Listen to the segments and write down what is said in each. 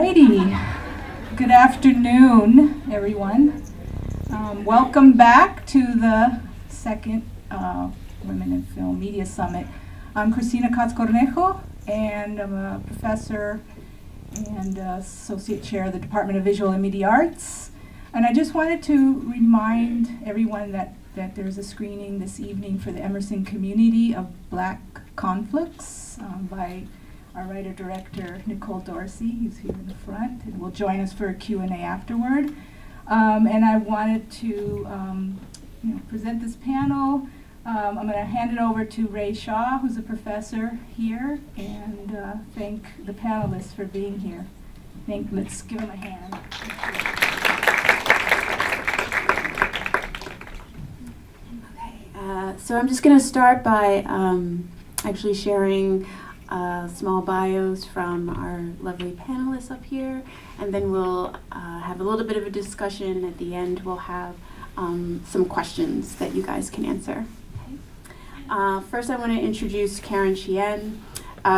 Alrighty. Good afternoon, everyone. Welcome back to the second Women in Film Media Summit. I'm Cristina Katz-Cornejo, and I'm a professor and associate chair of the Department of Visual and Media Arts. And I just wanted to remind everyone that there's a screening this evening for the Emerson Community of Black Conflicts by our writer-director, Nicole Dorsey, who's here in the front, and will join us for a Q&A afterward. And I wanted to present this panel. I'm going to hand it over to Ray Shaw, who's a professor here, and thank the panelists for being here. Let's give them a hand. Okay, so I'm just going to start by actually sharing small bios from our lovely panelists up here, and then we'll have a little bit of a discussion. At the end, we'll have some questions that you guys can answer. Okay. First, I want to introduce Karin Chien.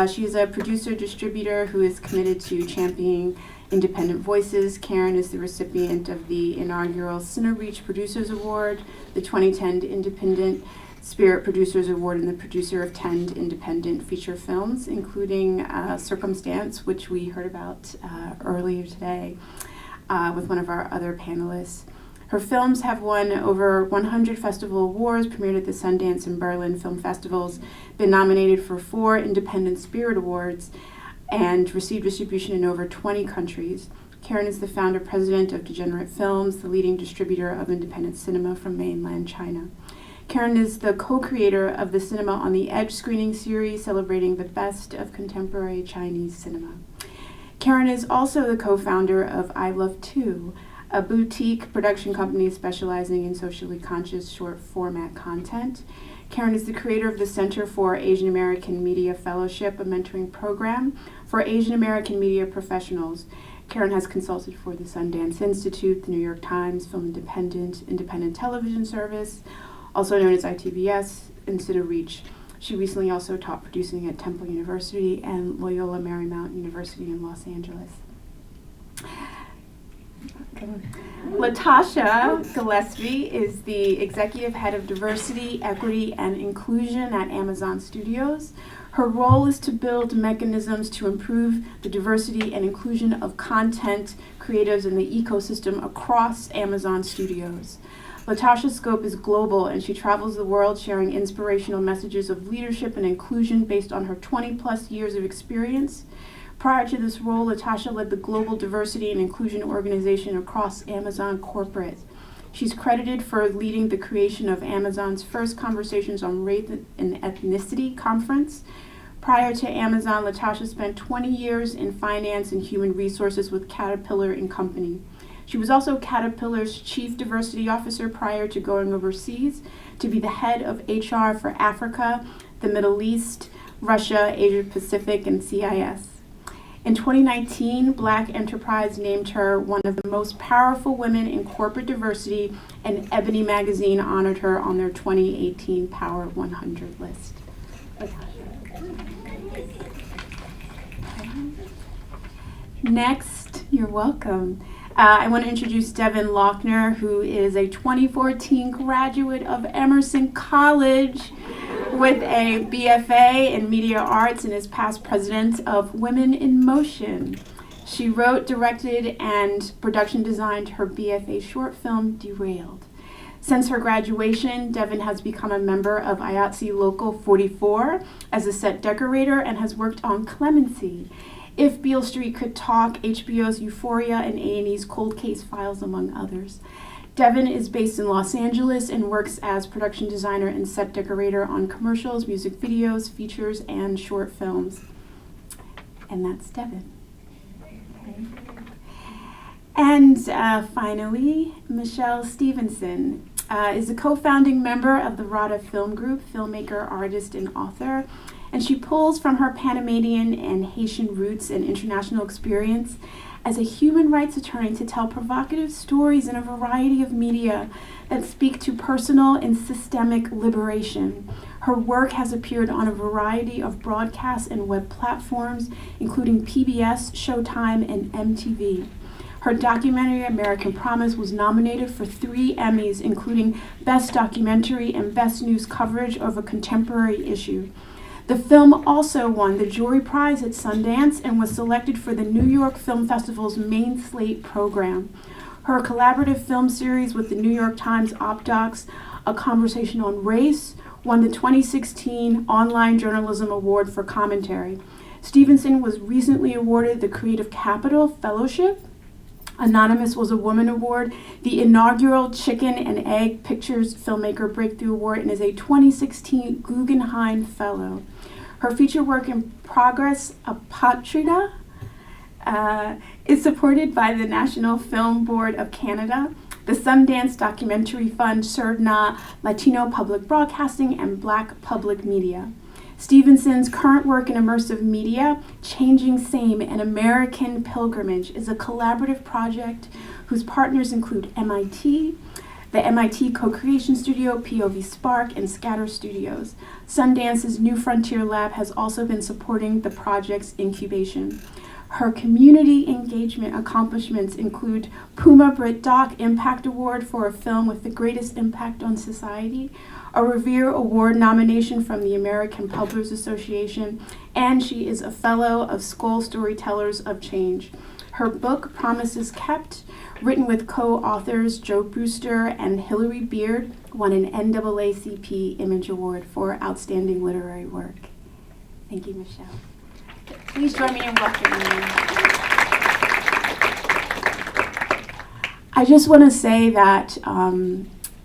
She is a producer-distributor who is committed to championing independent voices. Karin is the recipient of the inaugural CineReach Producers Award, the 2010 Independent Spirit Producers Award, and the producer of 10 independent feature films, including Circumstance, which we heard about earlier today with one of our other panelists. Her films have won over 100 festival awards, premiered at the Sundance and Berlin Film Festivals, been nominated for 4 Independent Spirit Awards, and received distribution in over 20 countries. Karin is the founder-president of Degenerate Films, the leading distributor of independent cinema from mainland China. Karin is the co-creator of the Cinema on the Edge screening series, celebrating the best of contemporary Chinese cinema. Karin is also the co-founder of I Love 2, a boutique production company specializing in socially conscious short format content. Karin is the creator of the Center for Asian American Media Fellowship, a mentoring program for Asian American media professionals. Karin has consulted for the Sundance Institute, the New York Times, Film Independent Television Service, also known as ITBS, and CineReach. She recently also taught producing at Temple University and Loyola Marymount University in Los Angeles. Latasha Gillespie is the executive head of diversity, equity, and inclusion at Amazon Studios. Her role is to build mechanisms to improve the diversity and inclusion of content creatives in the ecosystem across Amazon Studios. Latasha's scope is global, and she travels the world sharing inspirational messages of leadership and inclusion based on her 20-plus years of experience. Prior to this role, Latasha led the global diversity and inclusion organization across Amazon corporate. She's credited for leading the creation of Amazon's first Conversations on Race and Ethnicity conference. Prior to Amazon, Latasha spent 20 years in finance and human resources with Caterpillar and Company. She was also Caterpillar's chief diversity officer prior to going overseas to be the head of HR for Africa, the Middle East, Russia, Asia Pacific, and CIS. In 2019, Black Enterprise named her one of the most powerful women in corporate diversity, and Ebony Magazine honored her on their 2018 Power 100 list. Next, you're welcome. I want to introduce Devynne Lauchner, who is a 2014 graduate of Emerson College with a BFA in Media Arts and is past president of Women in Motion. She wrote, directed, and production designed her BFA short film, Derailed. Since her graduation, Devynne has become a member of IATSE Local 44 as a set decorator and has worked on Clemency, If Beale Street Could Talk, HBO's Euphoria, and A&E's Cold Case Files, among others. Devynne is based in Los Angeles and works as production designer and set decorator on commercials, music videos, features, and short films. And that's Devynne. And finally, Michèle Stephenson. is a co-founding member of the Rada Film Group, filmmaker, artist, and author. And she pulls from her Panamanian and Haitian roots and international experience as a human rights attorney to tell provocative stories in a variety of media that speak to personal and systemic liberation. Her work has appeared on a variety of broadcast and web platforms, including PBS, Showtime, and MTV. Her documentary, American Promise, was nominated for 3 Emmys, including Best Documentary and Best News Coverage of a Contemporary Issue. The film also won the Jury Prize at Sundance and was selected for the New York Film Festival's main slate program. Her collaborative film series with the New York Times OpDocs, A Conversation on Race, won the 2016 Online Journalism Award for Commentary. Stephenson was recently awarded the Creative Capital Fellowship. Anonymous was a Woman Award, the inaugural Chicken and Egg Pictures Filmmaker Breakthrough Award, and is a 2016 Guggenheim Fellow. Her feature work in progress, Apatrida, is supported by the National Film Board of Canada, the Sundance Documentary Fund, CERDNA, Latino Public Broadcasting, and Black Public Media. Stevenson's current work in immersive media, Changing Same, An American Pilgrimage, is a collaborative project whose partners include MIT, the MIT Co-Creation Studio, POV Spark, and Scatter Studios. Sundance's New Frontier Lab has also been supporting the project's incubation. Her community engagement accomplishments include Puma Brit Doc Impact Award for a film with the greatest impact on society, a Revere Award nomination from the American Publishers Association, and she is a fellow of Skoll Storytellers of Change. Her book, Promises Kept, written with co-authors Joe Brewster and Hilary Beard, won an NAACP Image Award for Outstanding Literary Work. Thank you, Michèle. Please join me in welcoming her. I just want to say that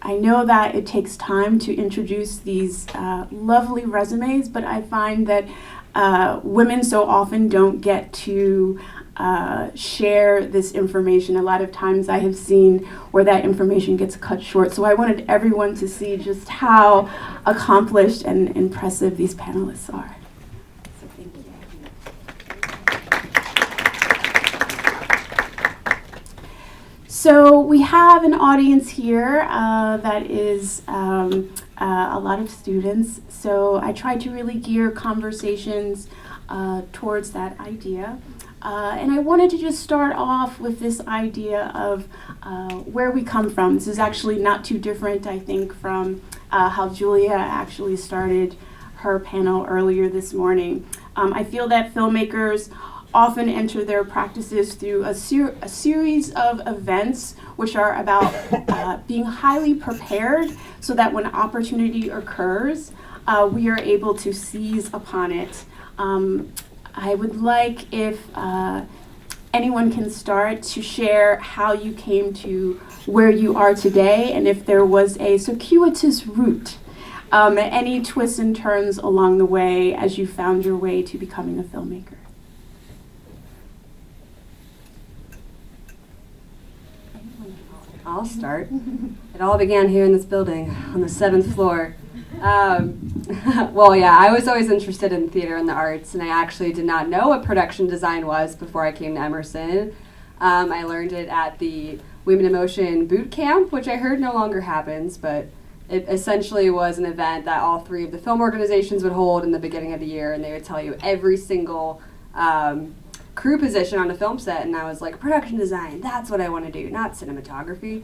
I know that it takes time to introduce these lovely resumes, but I find that women so often don't get to share this information. A lot of times I have seen where that information gets cut short. So I wanted everyone to see just how accomplished and impressive these panelists are. So thank you. So we have an audience here that is a lot of students. So I try to really gear conversations towards that idea. And I wanted to just start off with this idea of where we come from. This is actually not too different, I think, from how Julia actually started her panel earlier this morning. I feel that filmmakers often enter their practices through a series of events which are about being highly prepared so that when opportunity occurs, we are able to seize upon it. I would like if anyone can start to share how you came to where you are today and if there was a circuitous route, any twists and turns along the way as you found your way to becoming a filmmaker. I'll start. It all began here in this building on the 7th floor. Well, yeah, I was always interested in theater and the arts, and I actually did not know what production design was before I came to Emerson. I learned it at the Women in Motion boot camp, which I heard no longer happens, but it essentially was an event that all 3 of the film organizations would hold in the beginning of the year, and they would tell you every single crew position on a film set, and I was like, production design, that's what I want to do, not cinematography.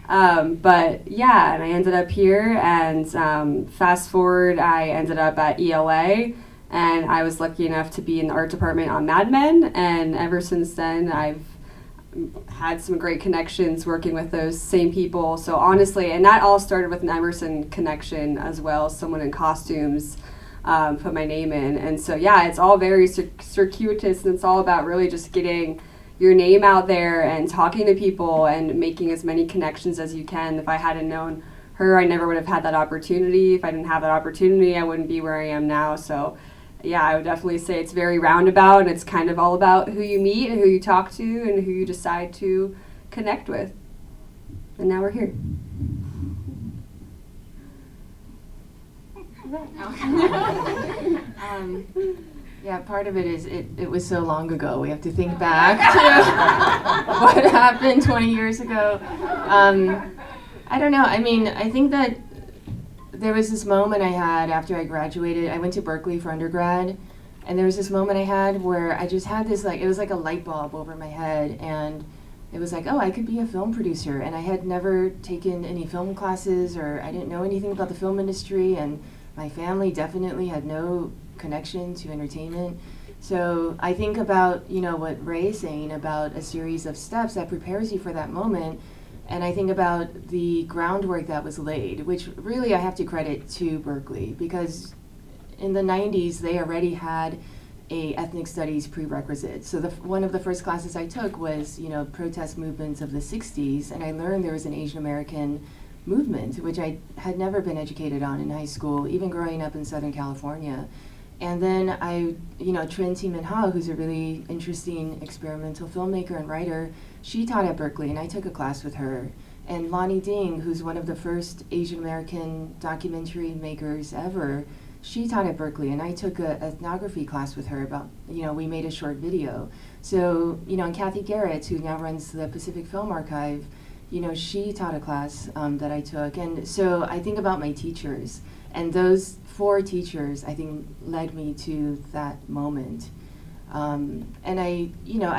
But yeah, and I ended up here, and fast forward, I ended up at ELA, and I was lucky enough to be in the art department on Mad Men, and ever since then I've had some great connections working with those same people. So honestly, and that all started with an Emerson connection as well, someone in costumes put my name in, and so yeah, it's all very circuitous, and it's all about really just getting your name out there and talking to people and making as many connections as you can. If I hadn't known her, I never would have had that opportunity. If I didn't have that opportunity, I wouldn't be where I am now. So yeah, I would definitely say it's very roundabout, and it's kind of all about who you meet and who you talk to and who you decide to connect with. And now we're here. Yeah, part of it is it was so long ago. We have to think back to what happened 20 years ago. I don't know. I mean, I think that there was this moment I had after I graduated. I went to Berkeley for undergrad, and there was this moment I had where I just had this, like, it was like a light bulb over my head, and it was like, oh, I could be a film producer. And I had never taken any film classes, or I didn't know anything about the film industry, and my family definitely had no connection to entertainment. So I think about, you know, what Ray is saying about a series of steps that prepares you for that moment. And I think about the groundwork that was laid, which really I have to credit to Berkeley, because in the 90s they already had a ethnic studies prerequisite. So one of the first classes I took was, you know, protest movements of the 60s, and I learned there was an Asian American movement, which I had never been educated on in high school, even growing up in Southern California. And then Chien Minha, who's a really interesting experimental filmmaker and writer, she taught at Berkeley, and I took a class with her. And Lonnie Ding, who's one of the first Asian American documentary makers ever, she taught at Berkeley, and I took an ethnography class with her about, you know, we made a short video. So, you know, and Kathy Garrett, who now runs the Pacific Film Archive, you know, she taught a class that I took. And so I think about my teachers, and those 4 teachers, I think, led me to that moment. And I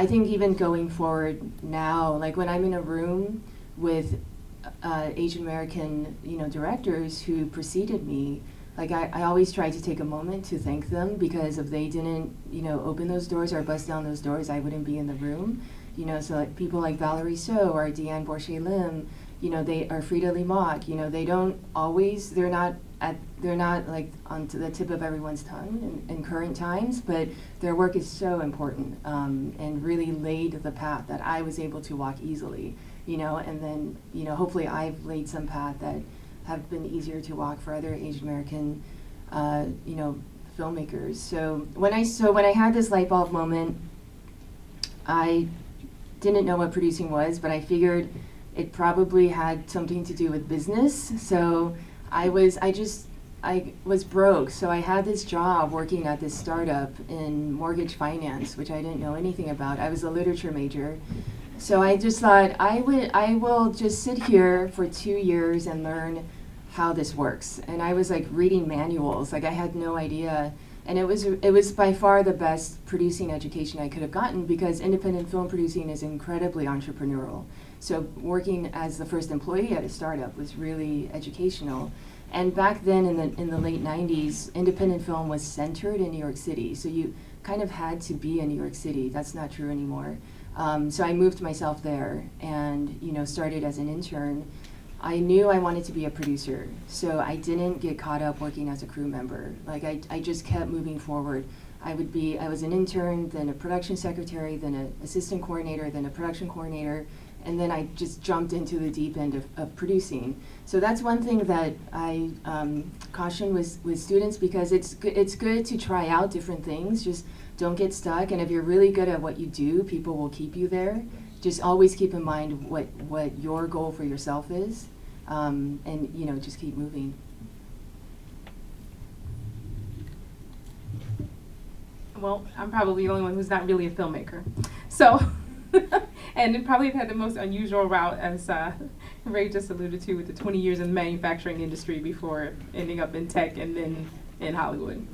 think even going forward now, like when I'm in a room with Asian American, you know, directors who preceded me, like I always try to take a moment to thank them, because if they didn't, you know, open those doors or bust down those doors, I wouldn't be in the room. You know, so like people like Valerie So or Deanne Borche-Lim, you know, they are Frida Lee-Mock, you know, they don't always, they're not like on to the tip of everyone's tongue in current times, but their work is so important, and really laid the path that I was able to walk easily, you know, and then, you know, hopefully I've laid some path that have been easier to walk for other Asian American, you know, filmmakers. So when I had this light bulb moment, I didn't know what producing was, but I figured it probably had something to do with business. So I was broke, so I had this job working at this startup in mortgage finance, which I didn't know anything about. I was a literature major. So I just thought I will just sit here for 2 years and learn how this works. And I was like reading manuals, like I had no idea. And it was by far the best producing education I could have gotten, because independent film producing is incredibly entrepreneurial. So working as the first employee at a startup was really educational. And back then in the late 90s, independent film was centered in New York City. So you kind of had to be in New York City. That's not true anymore. So I moved myself there and, you know, started as an intern. I knew I wanted to be a producer, so I didn't get caught up working as a crew member. Like I just kept moving forward. I was an intern, then a production secretary, then an assistant coordinator, then a production coordinator, and then I just jumped into the deep end of producing. So that's one thing that I caution with students, because it's good to try out different things. Just don't get stuck, and if you're really good at what you do, people will keep you there. Just always keep in mind what your goal for yourself is, and, you know, just keep moving. Well, I'm probably the only one who's not really a filmmaker. So, and probably had the most unusual route, as Ray just alluded to, with the 20 years in the manufacturing industry before ending up in tech and then in Hollywood.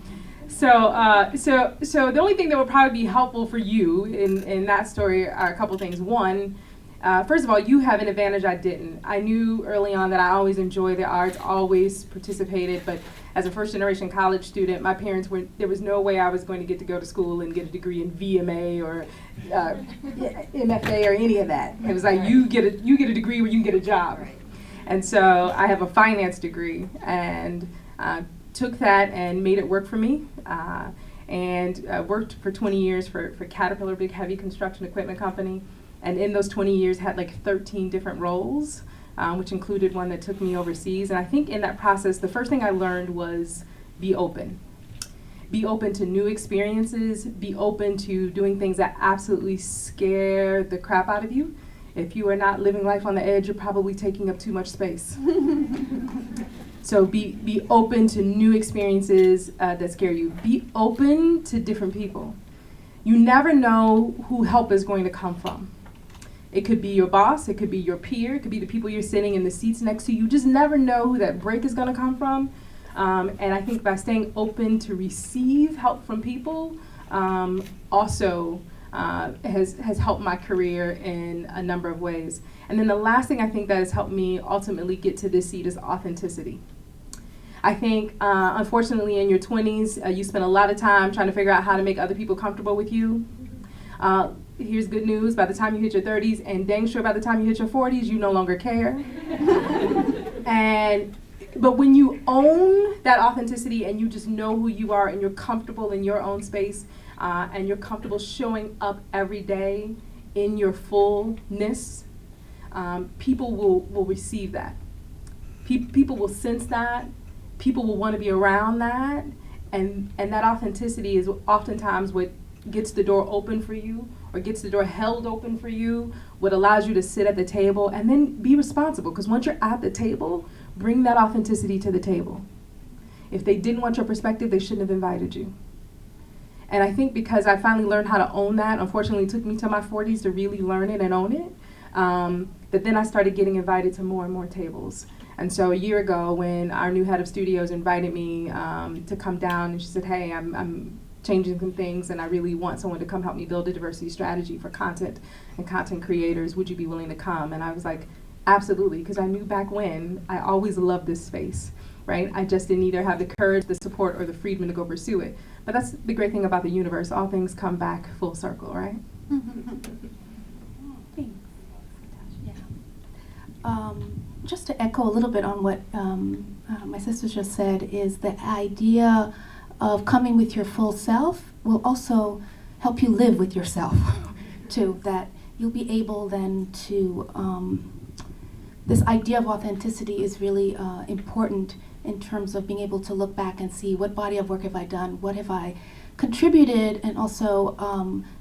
So the only thing that would probably be helpful for you in that story are a couple things. One, first of all, you have an advantage I didn't. I knew early on that I always enjoyed the arts, always participated, but as a first-generation college student, my parents there was no way I was going to get to go to school and get a degree in VMA or MFA or any of that. It was like, you get a degree where you can get a job. And so I have a finance degree, and took that and made it work for me, and worked for 20 years for Caterpillar, big heavy construction equipment company, and in those 20 years had like 13 different roles, which included one that took me overseas. And I think in that process, the first thing I learned was be open. Be open to new experiences, be open to doing things that absolutely scare the crap out of you. If you are not living life on the edge, you're probably taking up too much space. So be open to new experiences that scare you. Be open to different people. You never know who help is going to come from. It could be your boss, it could be your peer, it could be the people you're sitting in the seats next to. You just never know who that break is going to come from. And I think by staying open to receive help from people also has helped my career in a number of ways. And then the last thing I think that has helped me ultimately get to this seat is authenticity. I think, unfortunately, in your 20s, you spend a lot of time trying to figure out how to make other people comfortable with you. Here's good news: by the time you hit your 30s, and dang sure by the time you hit your 40s, you no longer care. But when you own that authenticity and you just know who you are and you're comfortable in your own space and you're comfortable showing up every day in your fullness, people will receive that. People will sense that. People will want to be around that. And that authenticity is oftentimes what gets the door open for you, or gets the door held open for you, what allows you to sit at the table and then be responsible. Because once you're at the table, bring that authenticity to the table. If they didn't want your perspective, they shouldn't have invited you. And I think because I finally learned how to own that, unfortunately it took me to my 40s to really learn it and own it, that then I started getting invited to more and more tables. And so a year ago, when our new head of studios invited me to come down, and she said, hey, I'm changing some things, and I really want someone to come help me build a diversity strategy for content and content creators. Would you be willing to come? And I was like, absolutely, because I knew back when I always loved this space, right? I just didn't either have the courage, the support, or the freedom to go pursue it. But that's the great thing about the universe. All things come back full circle, right? Thanks. Yeah. Just to echo a little bit on what my sisters just said, is the idea of coming with your full self will also help you live with yourself too, that you'll be able then to, this idea of authenticity is really important in terms of being able to look back and see what body of work have I done, what have I contributed, and also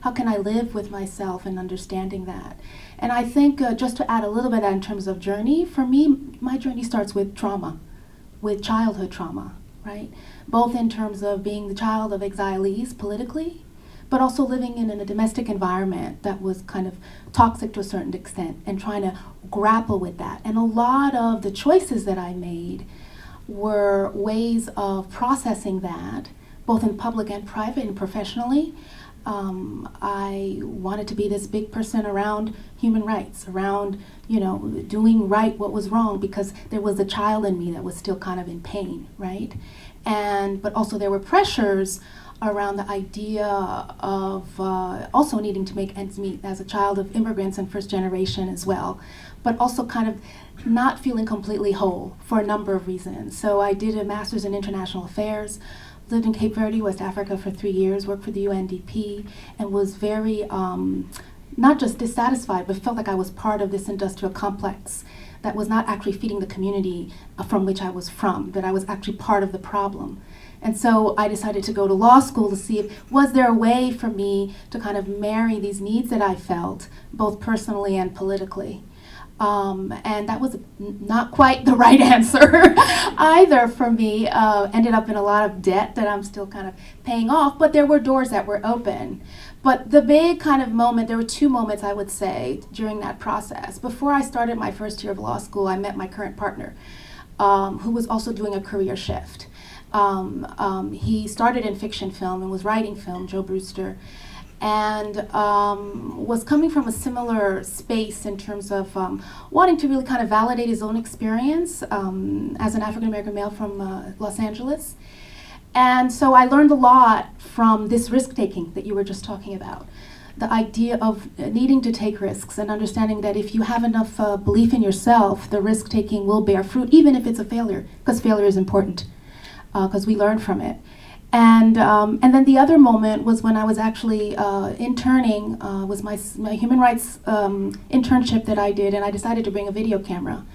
how can I live with myself and understanding that. And I think just to add a little bit in terms of journey, for me, my journey starts with trauma, with childhood trauma, right? Both in terms of being the child of exilees politically, but also living in a domestic environment that was kind of toxic to a certain extent, and trying to grapple with that. And a lot of the choices that I made were ways of processing that, both in public and private and professionally. I wanted to be this big person around human rights, around, doing right what was wrong, because there was a child in me that was still kind of in pain, right? But also there were pressures around the idea of also needing to make ends meet as a child of immigrants and first generation as well, but also kind of not feeling completely whole for a number of reasons. So I did a master's in international affairs, lived in Cape Verde, West Africa for 3 years, worked for the UNDP, and was very, not just dissatisfied, but felt like I was part of this industrial complex that was not actually feeding the community from which I was from, that I was actually part of the problem. And so I decided to go to law school to see was there a way for me to kind of marry these needs that I felt, both personally and politically. And that was not quite the right answer either for me. Ended up in a lot of debt that I'm still kind of paying off, but there were doors that were open. But the big kind of moment, there were 2 moments I would say during that process. Before I started my first year of law school, I met my current partner, who was also doing a career shift. He started in fiction film and was writing film, Joe Brewster, and was coming from a similar space in terms of wanting to really kind of validate his own experience as an African-American male from Los Angeles. And so I learned a lot from this risk-taking that you were just talking about. The idea of needing to take risks and understanding that if you have enough belief in yourself, the risk-taking will bear fruit, even if it's a failure, because failure is important, because we learn from it. And then the other moment was when I was actually interning, was my human rights internship that I did, and I decided to bring a video camera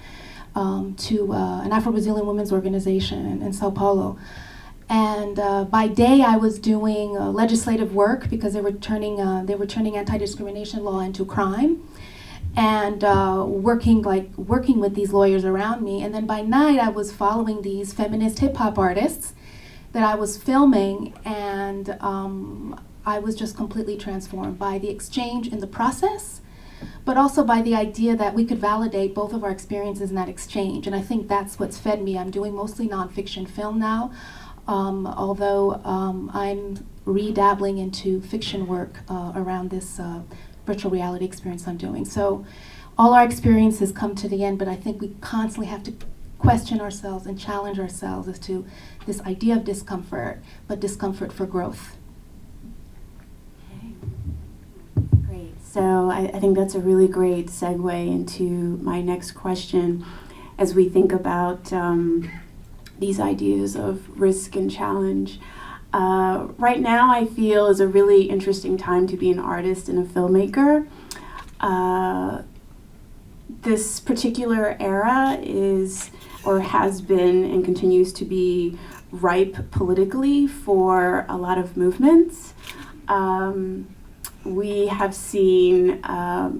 to an Afro-Brazilian women's organization in Sao Paulo. And by day I was doing legislative work because they were turning anti-discrimination law into crime. and working with these lawyers around me. And then by night, I was following these feminist hip hop artists that I was filming, and I was just completely transformed by the exchange in the process, but also by the idea that we could validate both of our experiences in that exchange. And I think that's what's fed me. I'm doing mostly nonfiction film now, although I'm redabbling into fiction work around this virtual reality experience I'm doing. So all our experiences come to the end, but I think we constantly have to question ourselves and challenge ourselves as to this idea of discomfort, but discomfort for growth. Great. So I think that's a really great segue into my next question as we think about these ideas of risk and challenge. Right now, I feel is a really interesting time to be an artist and a filmmaker. This particular era is, or has been, and continues to be ripe politically for a lot of movements. We have seen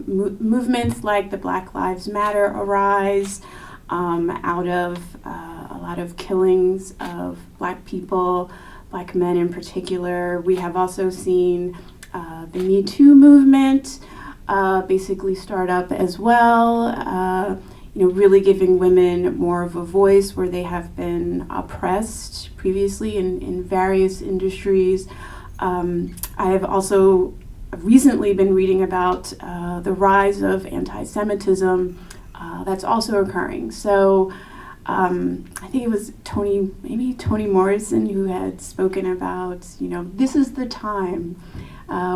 movements like the Black Lives Matter arise out of a lot of killings of Black people, Black men in particular. We have also seen the Me Too movement basically start up as well, really giving women more of a voice where they have been oppressed previously in various industries. I have also recently been reading about the rise of anti-Semitism that's also occurring. So I think it was maybe Toni Morrison who had spoken about, this is the time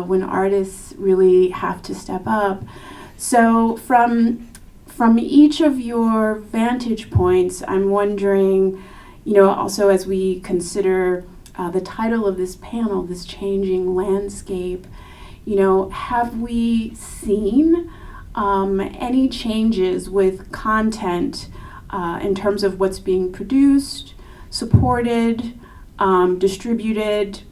when artists really have to step up. So from each of your vantage points, I'm wondering, also as we consider the title of this panel, this changing landscape, have we seen any changes with content in terms of what's being produced, supported, distributed?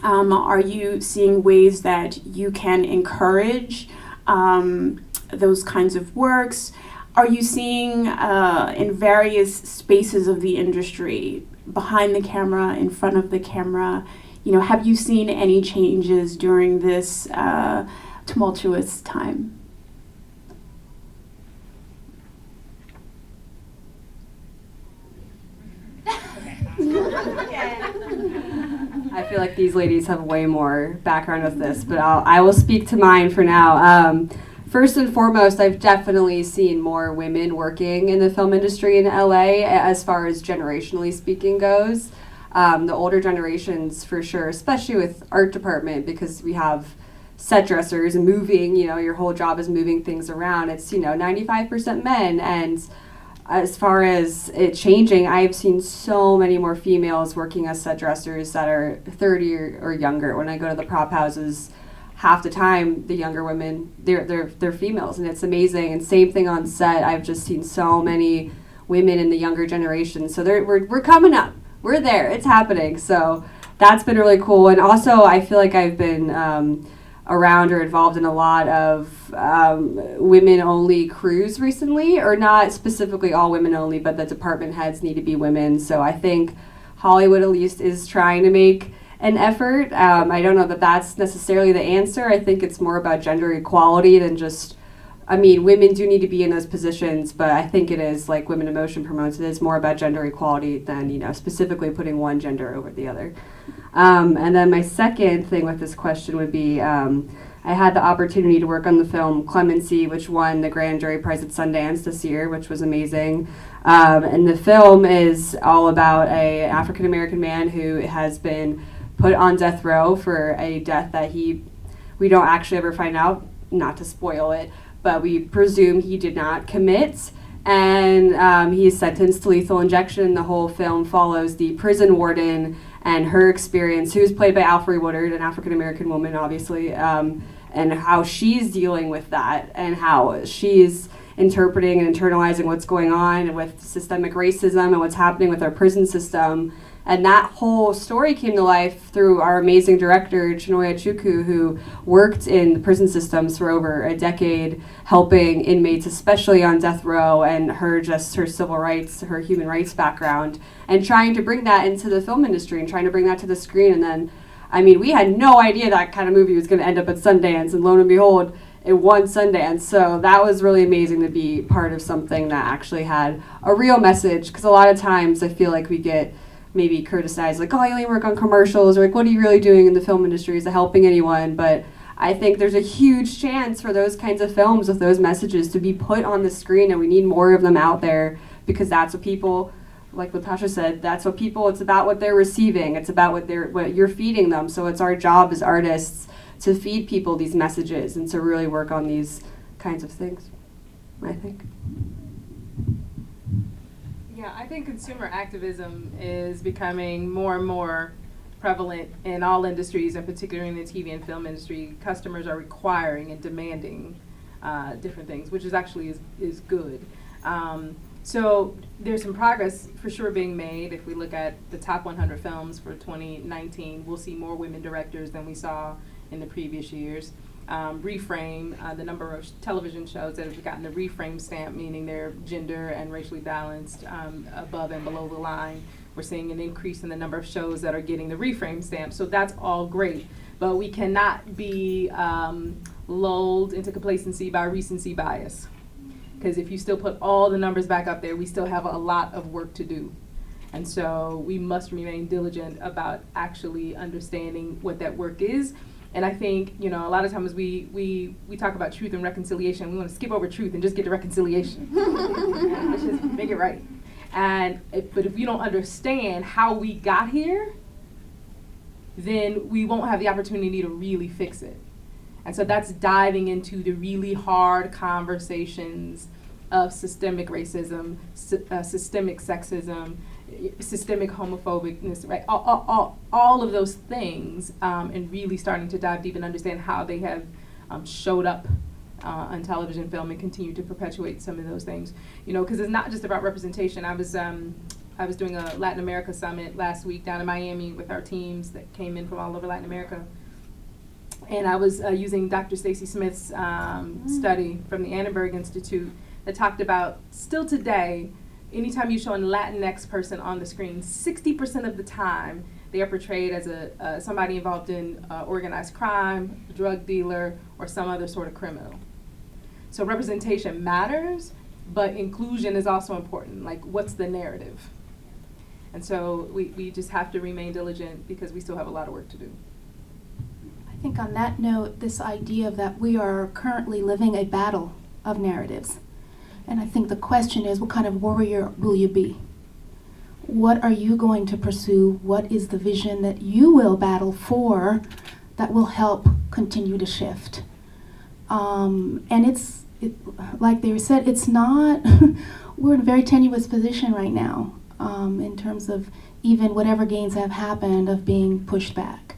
Are you seeing ways that you can encourage those kinds of works? Are you seeing in various spaces of the industry, behind the camera, in front of the camera, have you seen any changes during this tumultuous time? I feel like these ladies have way more background with this, but I will speak to mine for now. First and foremost, I've definitely seen more women working in the film industry in LA as far as generationally speaking goes. The older generations for sure, especially with art department, because we have set dressers and moving, your whole job is moving things around. It's, 95% men. And as far as it changing, I've seen so many more females working as set dressers that are 30 or younger. When I go to the prop houses, half the time the younger women, they're females, and it's amazing. And same thing on set. I've just seen so many women in the younger generation. So we're coming up. We're there. It's happening. So that's been really cool. And also, I feel like I've been around or involved in a lot of women-only crews recently, or not specifically all women-only, but the department heads need to be women. So I think Hollywood at least is trying to make an effort. I don't know that that's necessarily the answer. I think it's more about gender equality than just, women do need to be in those positions, but I think it is, like Women in Motion promotes, it is more about gender equality than, specifically putting one gender over the other. And then my second thing with this question would be, I had the opportunity to work on the film Clemency, which won the Grand Jury Prize at Sundance this year, which was amazing. And the film is all about an African-American man who has been put on death row for a death that we don't actually ever find out, not to spoil it, but we presume he did not commit. And he is sentenced to lethal injection. The whole film follows the prison warden and her experience, who is played by Alfre Woodard, an African-American woman, obviously, and how she's dealing with that, and how she's interpreting and internalizing what's going on with systemic racism and what's happening with our prison system, And that whole story came to life through our amazing director, Chinoya Chukwu, who worked in prison systems for over a decade, helping inmates, especially on death row, and her civil rights, her human rights background, and trying to bring that into the film industry and trying to bring that to the screen. And then, I mean, we had no idea that kind of movie was going to end up at Sundance, and lo and behold, it won Sundance. So that was really amazing to be part of something that actually had a real message, because a lot of times I feel like we get maybe criticized, like, oh, you only work on commercials, or like, what are you really doing in the film industry? Is it helping anyone? But I think there's a huge chance for those kinds of films with those messages to be put on the screen, and we need more of them out there, because that's what people, like what Tasha said, that's what people, it's about what they're receiving, it's about what you're feeding them. So it's our job as artists to feed people these messages and to really work on these kinds of things, I think. Yeah, I think consumer activism is becoming more and more prevalent in all industries, and particularly in the TV and film industry. Customers are requiring and demanding different things, which is actually is good. So there's some progress for sure being made. If we look at the top 100 films for 2019, we'll see more women directors than we saw in the previous years. Reframe, the number of television shows that have gotten the reframe stamp, meaning they're gender and racially balanced above and below the line. We're seeing an increase in the number of shows that are getting the reframe stamp. So that's all great. But we cannot be lulled into complacency by recency bias. Because if you still put all the numbers back up there, we still have a lot of work to do. And so we must remain diligent about actually understanding what that work is. And I think, you know, a lot of times we talk about truth and reconciliation. We want to skip over truth and just get to reconciliation. Let's just make it right. But if you don't understand how we got here, then we won't have the opportunity to really fix it. And so that's diving into the really hard conversations of systemic racism, systemic sexism, systemic homophobicness, right? All of those things, and really starting to dive deep and understand how they have showed up on television, film, and continue to perpetuate some of those things. You know, because it's not just about representation. I was doing a Latin America summit last week down in Miami with our teams that came in from all over Latin America. And I was using Dr. Stacy Smith's study from the Annenberg Institute that talked about, still today, anytime you show a Latinx person on the screen, 60% of the time they are portrayed as somebody involved in organized crime, drug dealer, or some other sort of criminal. So representation matters, but inclusion is also important. Like, what's the narrative? And so we just have to remain diligent, because we still have a lot of work to do. I think on that note, this idea that we are currently living a battle of narratives. And I think the question is, what kind of warrior will you be? What are you going to pursue? What is the vision that you will battle for that will help continue to shift? And like they said, it's not, we're in a very tenuous position right now in terms of even whatever gains have happened of being pushed back.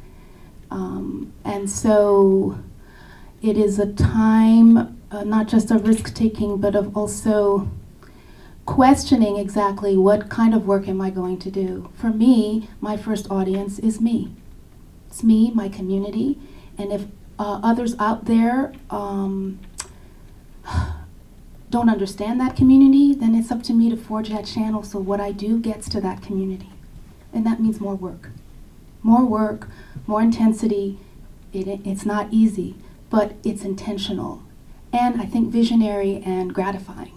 And so it is a time not just of risk-taking, but of also questioning exactly what kind of work am I going to do. For me, my first audience is me. It's me, my community, and if others out there don't understand that community, then it's up to me to forge that channel so what I do gets to that community. And that means more work. More work, more intensity. It's not easy, but it's intentional. And I think visionary and gratifying.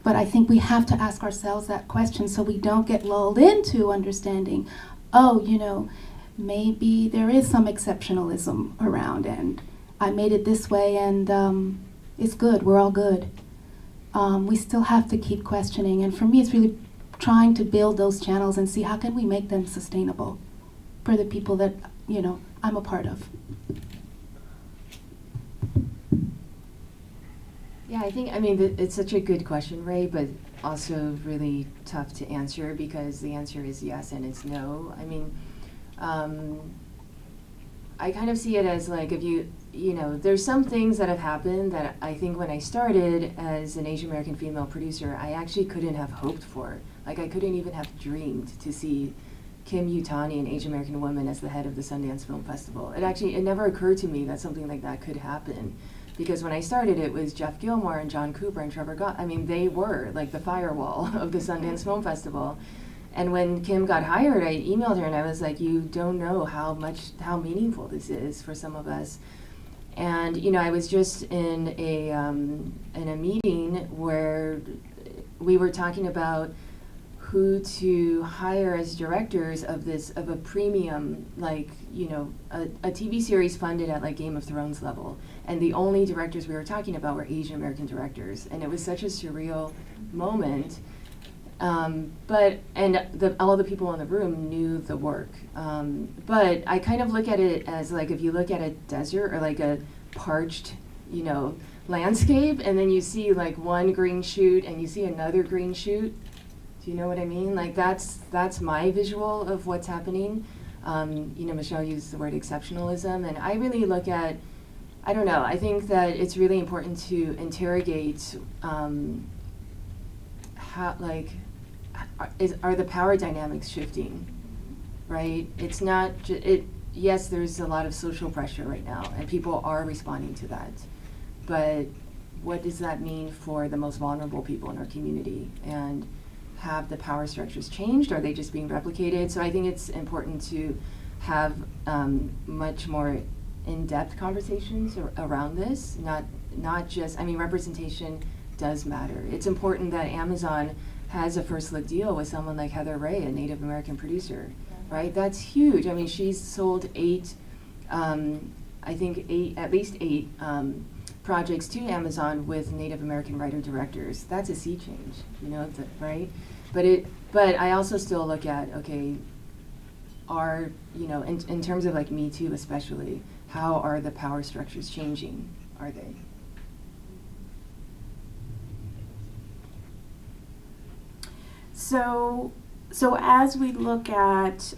But I think we have to ask ourselves that question so we don't get lulled into understanding, oh, you know, maybe there is some exceptionalism around and I made it this way and it's good, we're all good. We still have to keep questioning, and for me it's really trying to build those channels and see how can we make them sustainable for the people that, you know, I'm a part of. Yeah, I mean, it's such a good question, Ray, but also really tough to answer because the answer is yes and it's no. I mean, I kind of see it as like if you know, there's some things that have happened that I think when I started as an Asian American female producer, I actually couldn't have hoped for. Like I couldn't even have dreamed to see Kim Yutani, an Asian American woman, as the head of the Sundance Film Festival. It never occurred to me that something like that could happen. Because when I started, it was Jeff Gilmore and John Cooper and Trevor Gott. I mean, they were like the firewall of the Sundance Film Festival. And when Kim got hired, I emailed her and I was like, you don't know how meaningful this is for some of us. And, you know, I was just in a meeting where we were talking about who to hire as directors of a premium, like, you know, a TV series funded at like Game of Thrones level. And the only directors we were talking about were Asian American directors. And it was such a surreal moment. But all the people in the room knew the work. But I kind of look at it as like, if you look at a desert or like a parched, you know, landscape, and then you see like one green shoot and you see another green shoot. Do you know what I mean? Like that's my visual of what's happening. You know, Michèle used the word exceptionalism, and I really look at, I don't know, I think that it's really important to interrogate how, like, are the power dynamics shifting, right? It's not, yes, there's a lot of social pressure right now, and people are responding to that. But what does that mean for the most vulnerable people in our community? And have the power structures changed? Are they just being replicated? So I think it's important to have much more in-depth conversations around this, not just, I mean, representation does matter. It's important that Amazon has a first look deal with someone like Heather Ray, a Native American producer, right? That's huge. I mean, she's sold at least eight projects to Amazon with Native American writer-directors. That's a sea change, you know, right? But I also still look at, okay, you know, in terms of like Me Too especially, how are the power structures changing? Are they? So as we look at,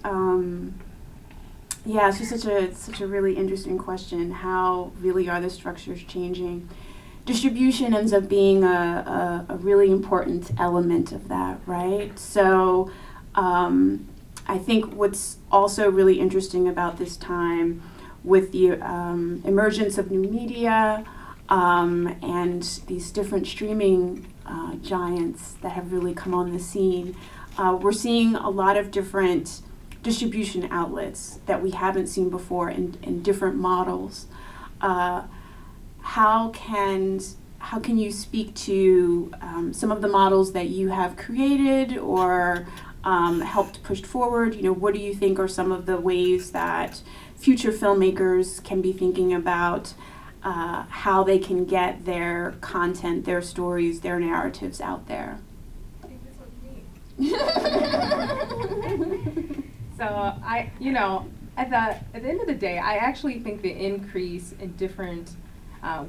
yeah, it's just such a really interesting question. How really are the structures changing? Distribution ends up being a really important element of that, right? So I think what's also really interesting about this time with the emergence of new media and these different streaming giants that have really come on the scene, we're seeing a lot of different distribution outlets that we haven't seen before in different models. How can you speak to some of the models that you have created or helped push forward? You know, what do you think are some of the ways that future filmmakers can be thinking about how they can get their content, their stories, their narratives out there? I think that's what you mean. So you know, at the end of the day, I actually think the increase in different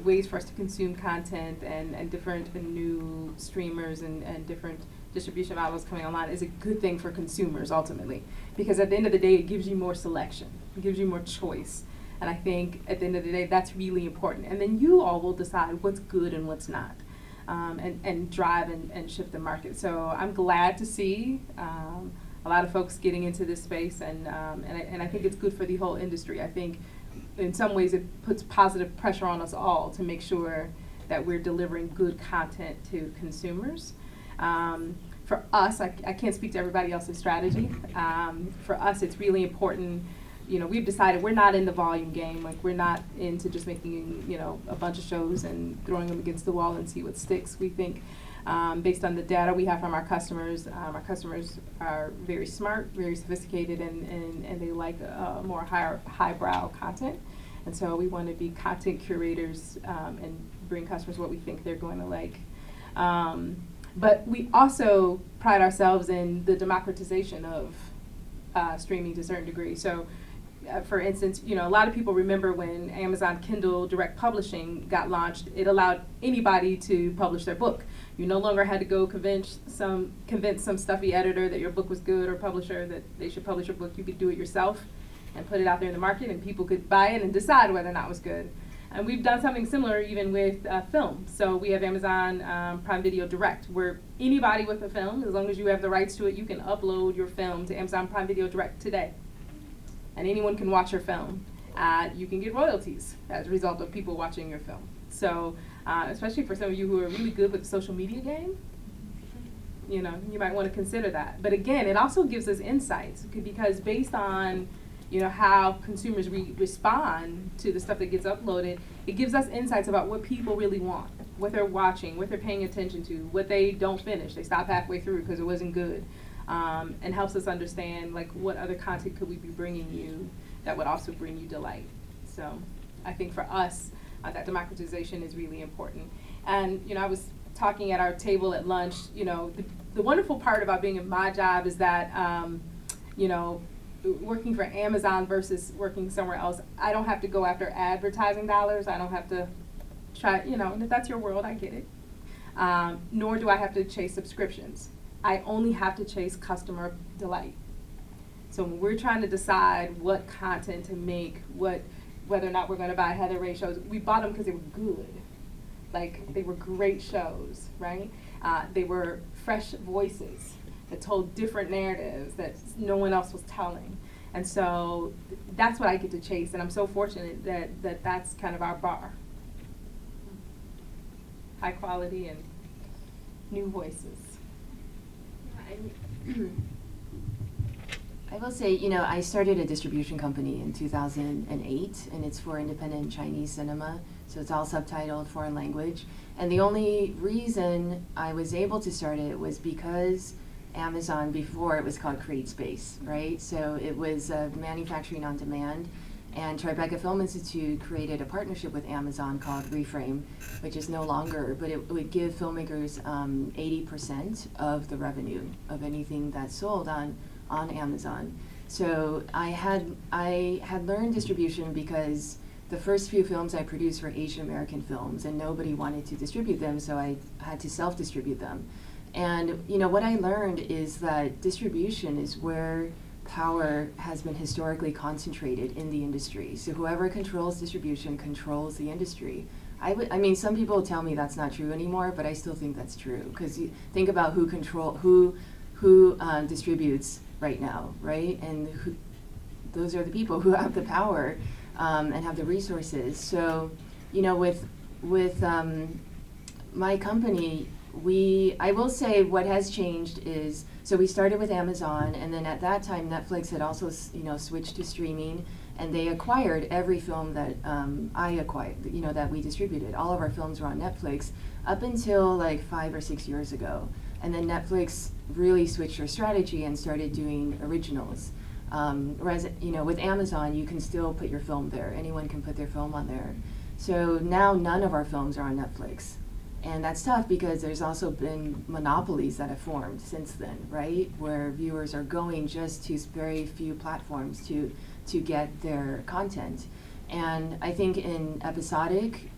ways for us to consume content and different and new streamers and different distribution models coming online is a good thing for consumers ultimately, because at the end of the day, it gives you more selection, it gives you more choice. And I think at the end of the day, that's really important. And then you all will decide what's good and what's not, and drive and shift the market. So I'm glad to see a lot of folks getting into this space, and I think it's good for the whole industry. I think in some ways it puts positive pressure on us all to make sure that we're delivering good content to consumers. For us, I can't speak to everybody else's strategy. For us, it's really important. You know, we've decided we're not in the volume game. Like, we're not into just making, you know, a bunch of shows and throwing them against the wall and see what sticks. We think, based on the data we have from our customers are very smart, very sophisticated, and they like more highbrow content. And so we want to be content curators and bring customers what we think they're going to like. But we also pride ourselves in the democratization of streaming to a certain degree. So, for instance, you know, a lot of people remember when Amazon Kindle Direct Publishing got launched. It allowed anybody to publish their book. You no longer had to go convince some stuffy editor that your book was good, or publisher that they should publish your book. You could do it yourself and put it out there in the market, and people could buy it and decide whether or not it was good. And we've done something similar even with film. So we have Amazon Prime Video Direct, where anybody with a film, as long as you have the rights to it, you can upload your film to Amazon Prime Video Direct today. And anyone can watch your film. You can get royalties as a result of people watching your film. So especially for some of you who are really good with the social media game, you know, you might want to consider that. But again, it also gives us insights, because based on, you know, how consumers respond to the stuff that gets uploaded, it gives us insights about what people really want, what they're watching, what they're paying attention to, what they don't finish, they stop halfway through because it wasn't good, and helps us understand, like, what other content could we be bringing you that would also bring you delight. So I think for us, that democratization is really important. And, you know, I was talking at our table at lunch, you know, the wonderful part about being in my job is that, you know, working for Amazon versus working somewhere else, I don't have to go after advertising dollars. I don't have to try, you know, and if that's your world, I get it. Nor do I have to chase subscriptions. I only have to chase customer delight. So when we're trying to decide what content to make, whether or not we're going to buy Heather Ray shows, we bought them because they were good. Like, they were great shows, right? They were fresh voices that told different narratives that no one else was telling. And so that's what I get to chase, and I'm so fortunate that that's kind of our bar. High quality and new voices. I will say, you know, I started a distribution company in 2008, and it's for independent Chinese cinema, so it's all subtitled foreign language. And the only reason I was able to start it was because Amazon, before it was called CreateSpace, right? So it was manufacturing on demand, and Tribeca Film Institute created a partnership with Amazon called Reframe, which is no longer, but it would give filmmakers 80% of the revenue of anything that's sold on Amazon. So I had learned distribution because the first few films I produced were Asian American films, and nobody wanted to distribute them, so I had to self-distribute them. And you know what I learned is that distribution is where power has been historically concentrated in the industry. So whoever controls distribution controls the industry. I mean, some people tell me that's not true anymore, but I still think that's true, because you think about who distributes right now, right? And those are the people who have the power and have the resources. So, you know, with my company, I will say what has changed is, so we started with Amazon, and then at that time Netflix had also, you know, switched to streaming, and they acquired every film that I acquired, you know, that we distributed. All of our films were on Netflix up until like 5 or 6 years ago. And then Netflix really switched their strategy and started doing originals. Whereas, you know, with Amazon, you can still put your film there. Anyone can put their film on there. So now none of our films are on Netflix. And that's tough because there's also been monopolies that have formed since then, right? Where viewers are going just to very few platforms to get their content. And I think in episodic,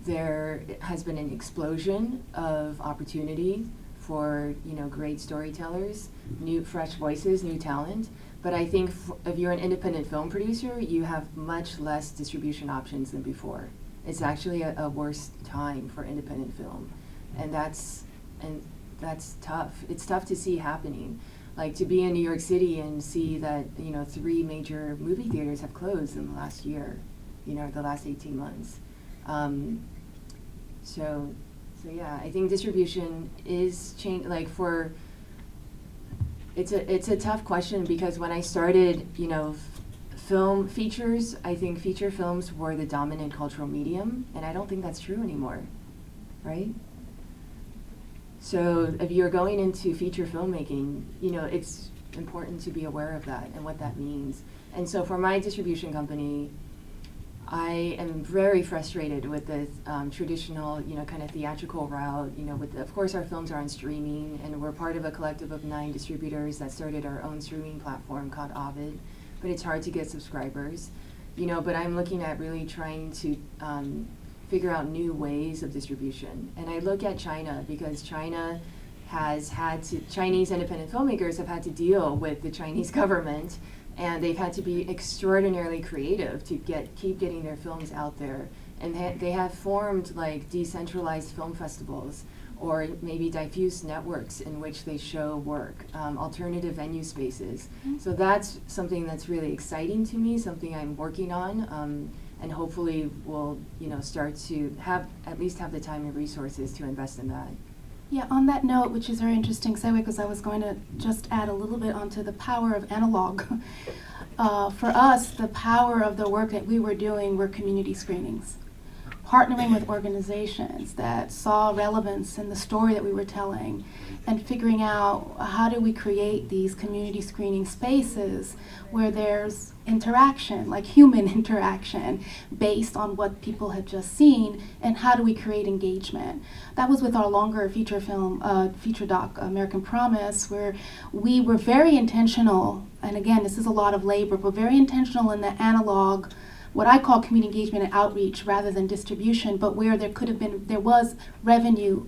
there has been an explosion of opportunity for, you know, great storytellers, new fresh voices, new talent. But I think if you're an independent film producer, you have much less distribution options than before. It's actually a worse time for independent film, and that's tough. It's tough to see happening. Like, to be in New York City and see that, you know, 3 major movie theaters have closed in the last year, you know, the last 18 months. So yeah, I think distribution is change. Like, it's a tough question, because when I started, you know, film features, I think feature films were the dominant cultural medium, and I don't think that's true anymore, right? So if you're going into feature filmmaking, you know, it's important to be aware of that and what that means. And so for my distribution company, I am very frustrated with the traditional, you know, kind of theatrical route. You know, of course our films are on streaming, and we're part of a collective of 9 distributors that started our own streaming platform called Ovid, but it's hard to get subscribers, you know, but I'm looking at really trying to figure out new ways of distribution. And I look at China, because China Chinese independent filmmakers have had to deal with the Chinese government, and they've had to be extraordinarily creative to keep getting their films out there. And they have formed like decentralized film festivals, or maybe diffuse networks in which they show work, alternative venue spaces. So that's something that's really exciting to me, something I'm working on, and hopefully will start to at least have the time and resources to invest in that. Yeah, on that note, which is very interesting segue, because I was going to just add a little bit onto the power of analog. For us, the power of the work that we were doing were community screenings. Partnering with organizations that saw relevance in the story that we were telling, and figuring out how do we create these community screening spaces where there's interaction, like human interaction, based on what people had just seen, and how do we create engagement. That was with our longer feature film, feature doc, American Promise, where we were very intentional, and again, this is a lot of labor, but very intentional in the analog, what I call community engagement and outreach rather than distribution, but where there was revenue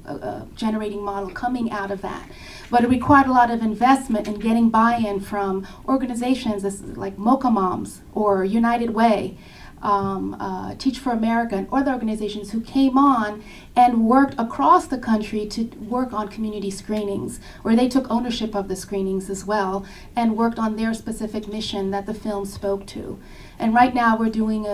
generating model coming out of that. But it required a lot of investment in getting buy-in from organizations like Mocha Moms or United Way, Teach for America, and other organizations who came on and worked across the country to work on community screenings, where they took ownership of the screenings as well and worked on their specific mission that the film spoke to. And right now we're doing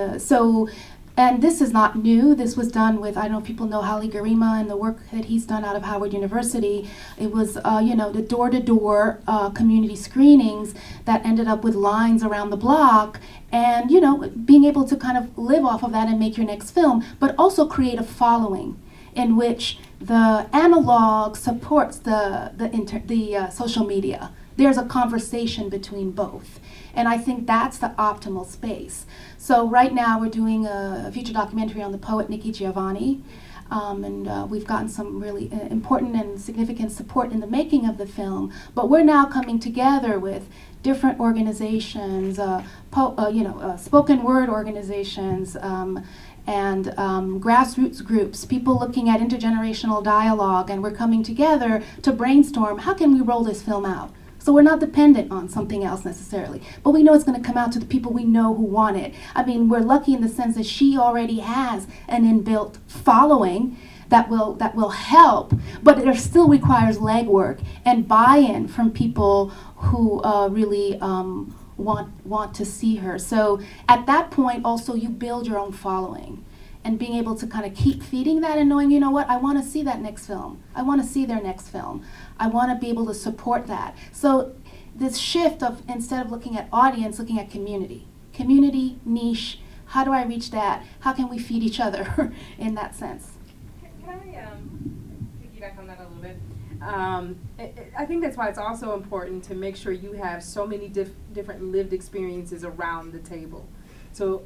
and this is not new. This was done with, I don't know if people know Hali Garima and the work that he's done out of Howard University. It was, the door-to-door community screenings that ended up with lines around the block, and, being able to kind of live off of that and make your next film, but also create a following in which the analog supports the social media. There's a conversation between both. And I think that's the optimal space. So right now we're doing a feature documentary on the poet Nikki Giovanni. And we've gotten some really important and significant support in the making of the film. But we're now coming together with different organizations, spoken word organizations, and grassroots groups, people looking at intergenerational dialogue, and we're coming together to brainstorm, how can we roll this film out? So we're not dependent on something else necessarily, but we know it's going to come out to the people we know who want it. I mean, we're lucky in the sense that she already has an inbuilt following that will help, but it still requires legwork and buy-in from people who really want to see her. So at that point, also, you build your own following. And being able to kind of keep feeding that and knowing, I want to see that next film. I want to see their next film. I want to be able to support that. So this shift of, instead of looking at audience, looking at community. Community, niche, how do I reach that? How can we feed each other in that sense? Can I piggyback on that a little bit? I think that's why it's also important to make sure you have so many different lived experiences around the table. So,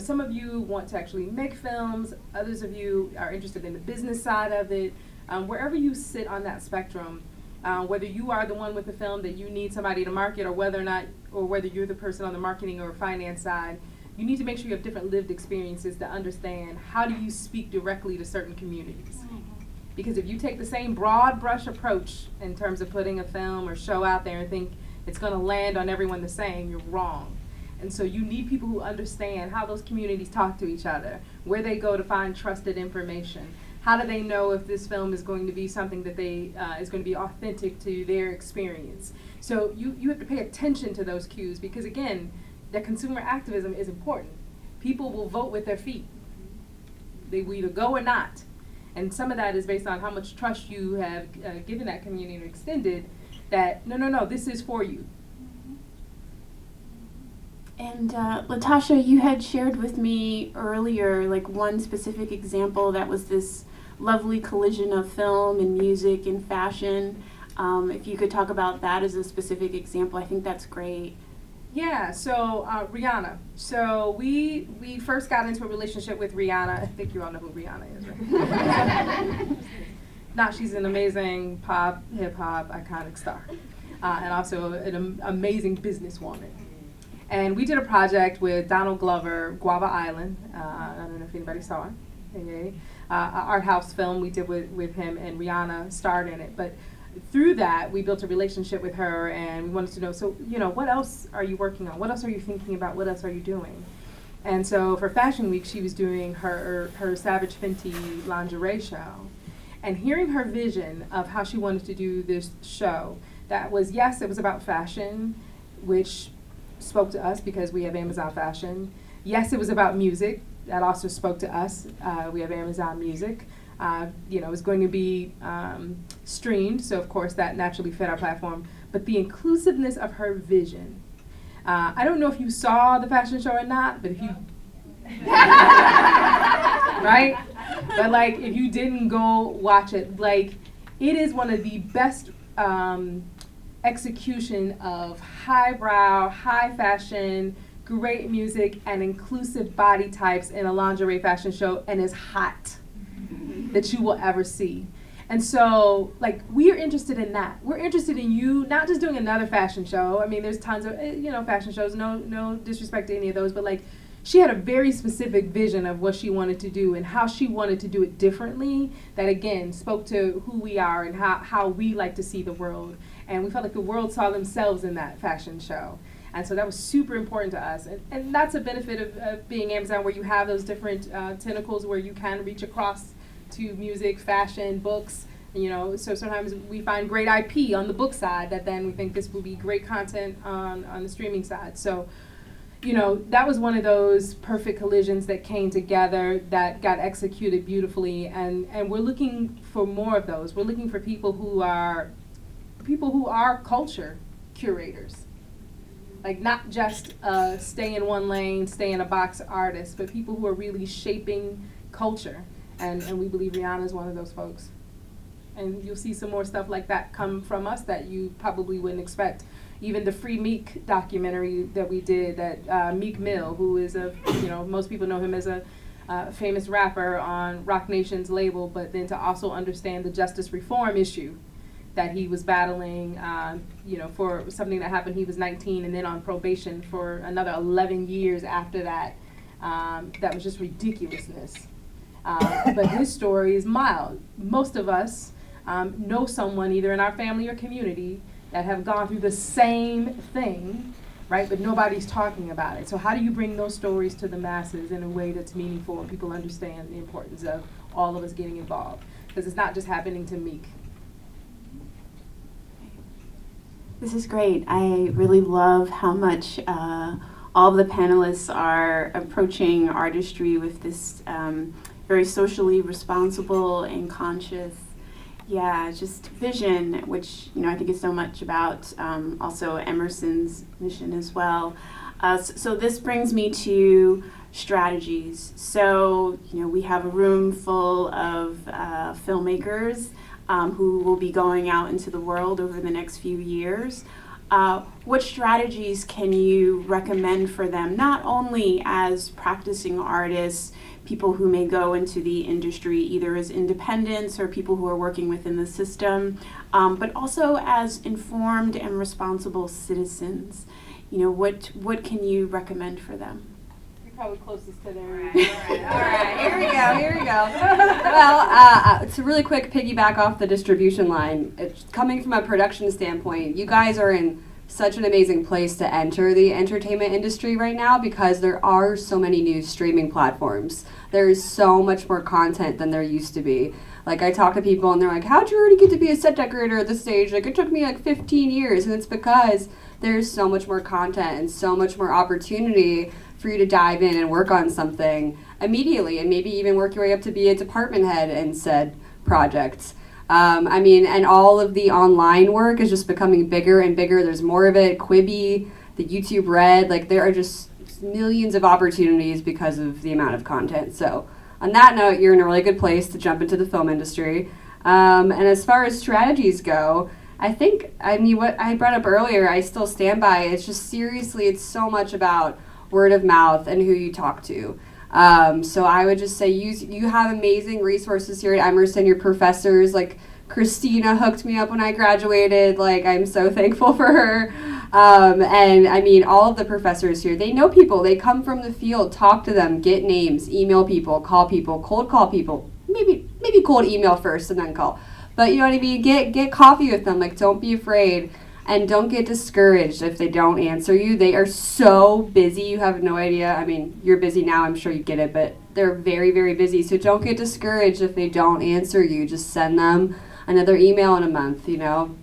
some of you want to actually make films, others of you are interested in the business side of it. Wherever you sit on that spectrum, whether you are the one with the film that you need somebody to market, or whether you're the person on the marketing or finance side, you need to make sure you have different lived experiences to understand how do you speak directly to certain communities. Because if you take the same broad brush approach in terms of putting a film or show out there and think it's going to land on everyone the same, you're wrong. And so you need people who understand how those communities talk to each other, where they go to find trusted information. How do they know if this film is going to be something that is going to be authentic to their experience? So you have to pay attention to those cues, because again, that consumer activism is important. People will vote with their feet. They will either go or not. And some of that is based on how much trust you have given that community or extended that, no, this is for you. And Latasha, you had shared with me earlier, like one specific example that was this lovely collision of film and music and fashion. If you could talk about that as a specific example, I think that's great. Yeah, so Rihanna. So we first got into a relationship with Rihanna. I think you all know who Rihanna is, right? She's an amazing pop, hip-hop, iconic star. And also an amazing businesswoman. And we did a project with Donald Glover, Guava Island. I don't know if anybody saw it. An art house film we did with him, and Rihanna starred in it. But through that, we built a relationship with her, and we wanted to know, so, what else are you working on? What else are you thinking about? What else are you doing? And so for Fashion Week, she was doing her Savage Fenty lingerie show. And hearing her vision of how she wanted to do this show, that was, yes, it was about fashion, which spoke to us because we have Amazon Fashion. Yes, it was about music. That also spoke to us. We have Amazon Music. It was going to be streamed, so of course that naturally fit our platform. But the inclusiveness of her vision. I don't know if you saw the fashion show or not, but if you, right? But like, if you didn't go watch it, like, it is one of the best execution of highbrow, high fashion, great music, and inclusive body types in a lingerie fashion show, and is hot that you will ever see. And so, like, we are interested in that. We're interested in you not just doing another fashion show. I mean, there's tons of, fashion shows, no disrespect to any of those, but like, she had a very specific vision of what she wanted to do and how she wanted to do it differently that, again, spoke to who we are and how we like to see the world. And we felt like the world saw themselves in that fashion show. And so that was super important to us. And that's a benefit of being Amazon, where you have those different tentacles where you can reach across to music, fashion, books. So sometimes we find great IP on the book side that then we think this will be great content on the streaming side. So, that was one of those perfect collisions that came together that got executed beautifully. And we're looking for more of those. We're looking for people who are culture curators. Like, not just stay in one lane, stay in a box artist, but people who are really shaping culture. And we believe Rihanna is one of those folks. And you'll see some more stuff like that come from us that you probably wouldn't expect. Even the Free Meek documentary that we did, that Meek Mill, who is most people know him as a famous rapper on Roc Nation's label, but then to also understand the justice reform issue that he was battling, for something that happened. He was 19 and then on probation for another 11 years after that. That was just ridiculousness. But his story is mild. Most of us know someone either in our family or community that have gone through the same thing, right? But nobody's talking about it. So how do you bring those stories to the masses in a way that's meaningful and people understand the importance of all of us getting involved? Because it's not just happening to Meek. This is great. I really love how much all the panelists are approaching artistry with this very socially responsible and conscious, just vision, which I think is so much about also Emerson's mission as well. So this brings me to strategies. So we have a room full of filmmakers who will be going out into the world over the next few years. What strategies can you recommend for them, not only as practicing artists, people who may go into the industry either as independents or people who are working within the system, but also as informed and responsible citizens? What can you recommend for them? Probably closest to their. All right, here we go. Well, to really quick piggyback off the distribution line, it's coming from a production standpoint, you guys are in such an amazing place to enter the entertainment industry right now because there are so many new streaming platforms. There's so much more content than there used to be. Like, I talk to people and they're like, how'd you already get to be a set decorator at this stage? Like, it took me like 15 years. And it's because there's so much more content and so much more opportunity for you to dive in and work on something immediately and maybe even work your way up to be a department head in said projects. And all of the online work is just becoming bigger and bigger. There's more of it. Quibi, the YouTube Red, like there are just millions of opportunities because of the amount of content. So on that note, you're in a really good place to jump into the film industry. And as far as strategies go, what I brought up earlier, I still stand by. It's just seriously, it's so much about word of mouth and who you talk to. So I would just say you have amazing resources here at Emerson. Your professors, like Christina hooked me up when I graduated. Like, I'm so thankful for her. All of the professors here, they know people. They come from the field. Talk to them. Get names. Email people. Call people. Cold call people. Maybe cold email first and then call. But you know what I mean? Get coffee with them. Like, don't be afraid. And don't get discouraged if they don't answer you. They are so busy, you have no idea. I mean, you're busy now, I'm sure you get it, but they're very, very busy. So don't get discouraged if they don't answer you. Just send them another email in a month, you know.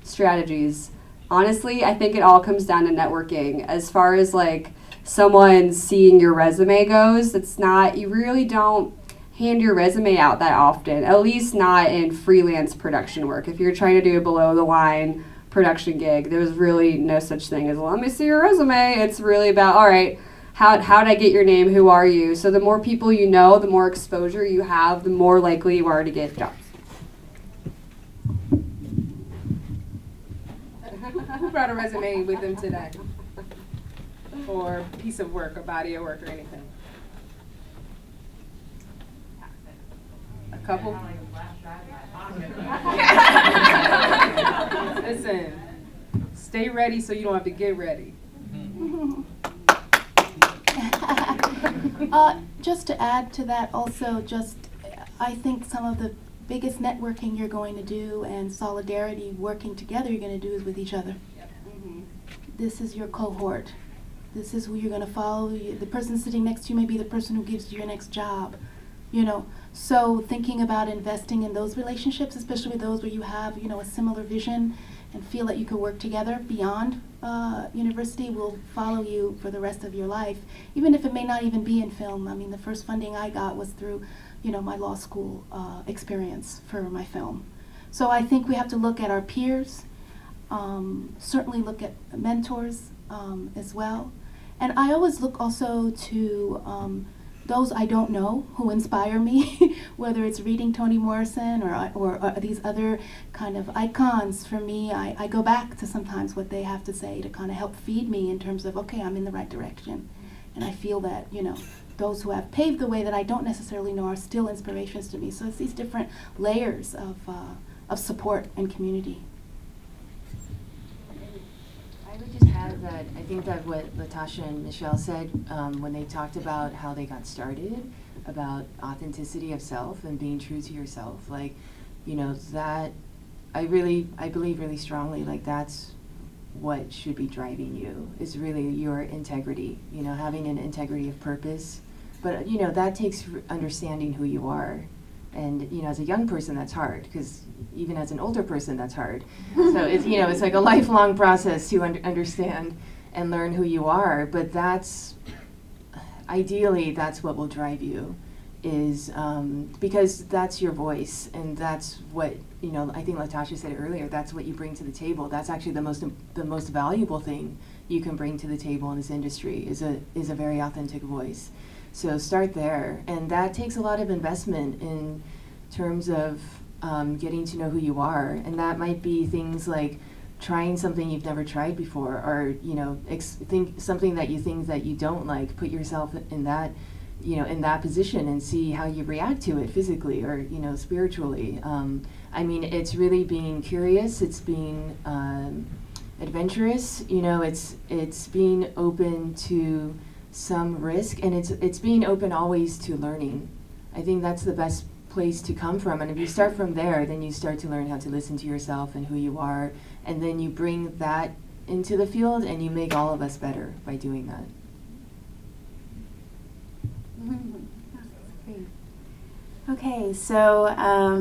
Strategies. Honestly, I think it all comes down to networking. As far as like someone seeing your resume goes, it's not, you really don't hand your resume out that often, at least not in freelance production work. If you're trying to do a below the line production gig, there's really no such thing as, let me see your resume. It's really about, all right, how'd I get your name? Who are you? So the more people you know, the more exposure you have, the more likely you are to get jobs. Who brought a resume with them today? Or piece of work, or body of work, or anything? A couple? Listen, stay ready so you don't have to get ready. Just to add to that also, I think some of the biggest networking you're going to do and solidarity working together you're going to do is with each other. Yep. This is your cohort. This is who you're going to follow. The person sitting next to you may be the person who gives you your next job. You know, so thinking about investing in those relationships, especially those where you have, you know, a similar vision and feel that you could work together beyond university, will follow you for the rest of your life, even if it may not even be in film. I mean, the first funding I got was through, you know, my law school experience for my film. So I think we have to look at our peers, certainly look at mentors as well. And I always look also to those I don't know who inspire me, whether it's reading Toni Morrison or these other kind of icons for me. I go back to sometimes what they have to say to kind of help feed me in terms of, okay, I'm in the right direction. And I feel that, you know, those who have paved the way that I don't necessarily know are still inspirations to me. So it's these different layers of support and community. I would just add that I think that what Latasha and Michèle said when they talked about how they got started, about authenticity of self and being true to yourself, like, you know, that I believe really strongly, like, that's what should be driving you, is really your integrity, you know, having an integrity of purpose. But, you know, that takes understanding who you are. And, you know, as a young person, that's hard, because even as an older person, that's hard. So it's, you know, it's like a lifelong process to understand and learn who you are. But that's, ideally, that's what will drive you, is because that's your voice, and that's what, you know, I think Latasha said it earlier, that's what you bring to the table. That's actually the most valuable thing you can bring to the table in this industry, is a very authentic voice. So start there, and that takes a lot of investment in terms of getting to know who you are, and that might be things like trying something you've never tried before, or, you know, think something that you think that you don't like, put yourself in that, you know, in that position and see how you react to it physically or, you know, spiritually. I mean, it's really being curious, it's being adventurous, you know, it's being open to some risk, and it's being open always to learning. I think that's the best place to come from, and if you start from there, then you start to learn how to listen to yourself and who you are, and then you bring that into the field, and you make all of us better by doing that. Okay, so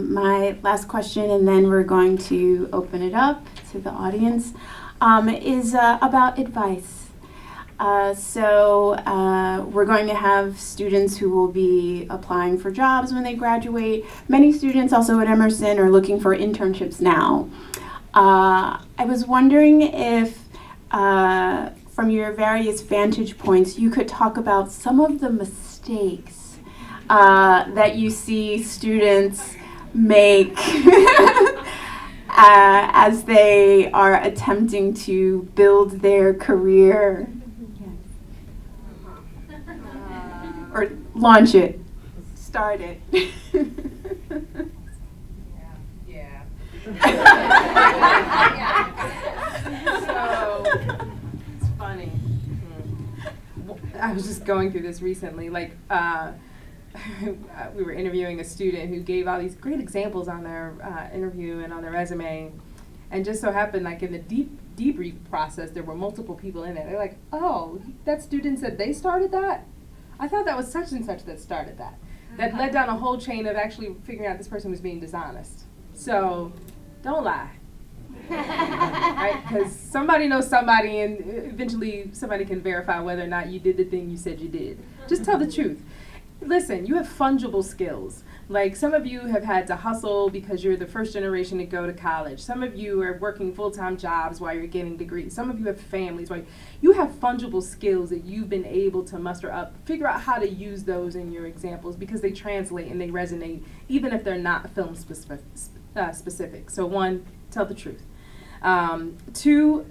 my last question, and then we're going to open it up to the audience, is about advice. So we're going to have students who will be applying for jobs when they graduate. Many students also at Emerson are looking for internships now. I was wondering if, from your various vantage points, you could talk about some of the mistakes that you see students make as they are attempting to build their career. Or launch it, start it. Yeah. So, it's funny. I was just going through this recently. Like, we were interviewing a student who gave all these great examples on their interview and on their resume, and just so happened, like in the debrief process, there were multiple people in it. They're like, "Oh, that student said they started that? I thought that was such and such that started that." That led down a whole chain of actually figuring out this person was being dishonest. So, don't lie. Right? Because somebody knows somebody, and eventually somebody can verify whether or not you did the thing you said you did. Just tell the truth. Listen, you have fungible skills. Like, some of you have had to hustle because you're the first generation to go to college. Some of you are working full-time jobs while you're getting degrees. Some of you have families. Right? You have fungible skills that you've been able to muster up. Figure out how to use those in your examples because they translate and they resonate, even if they're not film specific. So 1, tell the truth. 2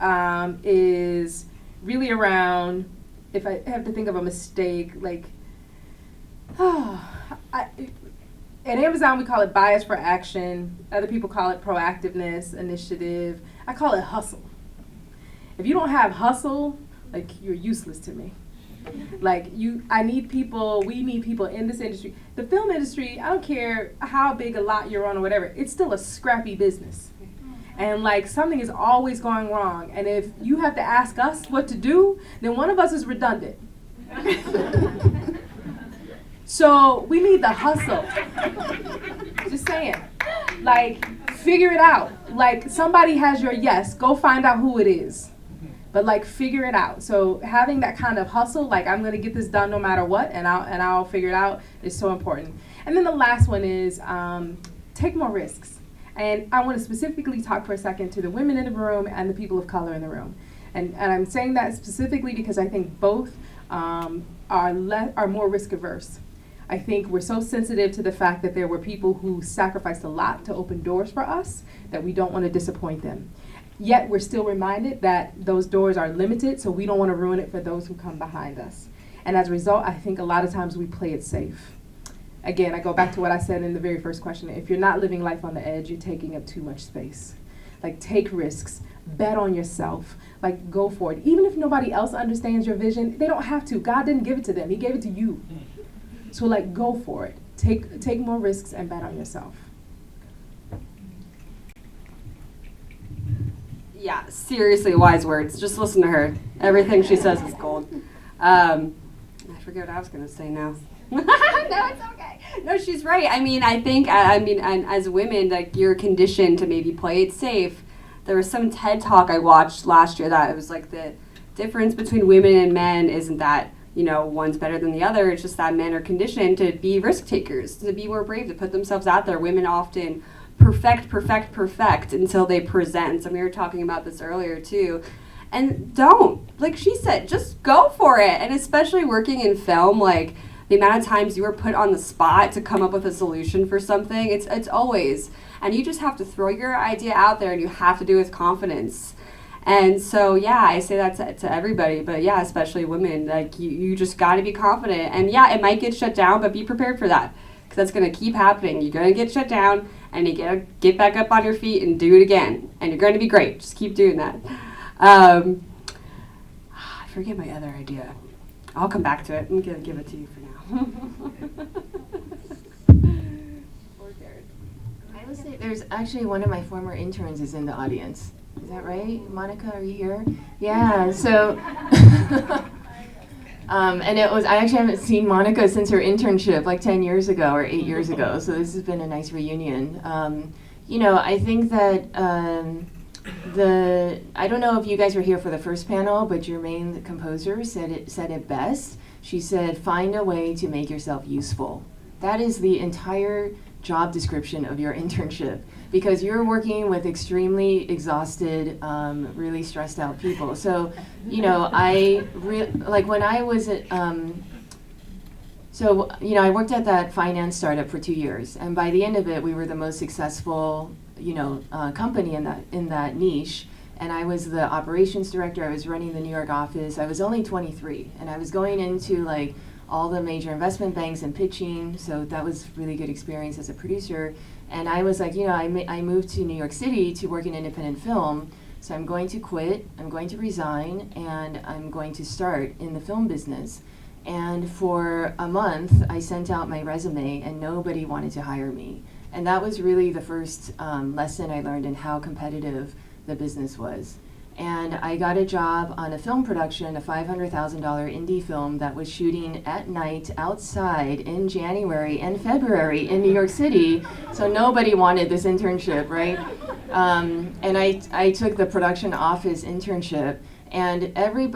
is really around, if I have to think of a mistake, like, at Amazon we call it bias for action. Other people call it proactiveness, initiative. I call it hustle. If you don't have hustle, like, you're useless to me. Like, we need people in this industry. The film industry, I don't care how big a lot you're on or whatever, it's still a scrappy business. And like, something is always going wrong. And if you have to ask us what to do, then one of us is redundant. So we need the hustle. Just saying. Like, figure it out. Like, somebody has your yes, go find out who it is. But like, figure it out. So having that kind of hustle, like, I'm gonna get this done no matter what, and I'll figure it out, is so important. And then the last one is take more risks. And I want to specifically talk for a second to the women in the room and the people of color in the room. And I'm saying that specifically because I think both are more risk averse. I think we're so sensitive to the fact that there were people who sacrificed a lot to open doors for us that we don't want to disappoint them. Yet we're still reminded that those doors are limited, so we don't want to ruin it for those who come behind us. And as a result, I think a lot of times we play it safe. Again, I go back to what I said in the very first question. If you're not living life on the edge, you're taking up too much space. Like, take risks, bet on yourself, like, go for it. Even if nobody else understands your vision, they don't have to. God didn't give it to them, He gave it to you. So like, go for it. Take more risks and bet on yourself. Yeah, seriously, wise words. Just listen to her. Everything she says is gold. I forget what I was going to say now. No, it's okay. No, she's right. I mean, and as women, like, you're conditioned to maybe play it safe. There was some TED Talk I watched last year that it was like, the difference between women and men isn't that, you know, one's better than the other. It's just that men are conditioned to be risk takers, to be more brave, to put themselves out there. Women often perfect until they present. And we were talking about this earlier too. And don't, like she said, just go for it. And especially working in film, like, the amount of times you are put on the spot to come up with a solution for something, it's always, and you just have to throw your idea out there and you have to do it with confidence. And so, yeah, I say that to everybody, but yeah, especially women, like, you just got to be confident. And yeah, it might get shut down, but be prepared for that, because that's going to keep happening. You're going to get shut down, and you got to get back up on your feet and do it again. And you're going to be great. Just keep doing that. I forget my other idea. I'll come back to it. I'm going to give it to you for now. I would say there's actually one of my former interns is in the audience. Is that right? Monica, are you here? Yeah, so, and I actually haven't seen Monica since her internship, like 10 years ago or 8 years ago, so this has been a nice reunion. You know, I think that I don't know if you guys were here for the first panel, but Jermaine, the composer, said it best. She said, find a way to make yourself useful. That is the entire job description of your internship, because you're working with extremely exhausted, really stressed out people. So, you know, like when I was at, so, you know, I worked at that finance startup for 2 years, and by the end of it, we were the most successful, you know, company in that niche. And I was the operations director. I was running the New York office. I was only 23, and I was going into like all the major investment banks and pitching. So that was really good experience as a producer. And I was like, you know, I moved to New York City to work in independent film. So I'm going to quit. I'm going to resign, and I'm going to start in the film business. And for a month, I sent out my resume and nobody wanted to hire me. And that was really the first lesson I learned in how competitive the business was. And I got a job on a film production, a $500,000 indie film that was shooting at night outside in January and February in New York City. So nobody wanted this internship, right? And I took the production office internship. And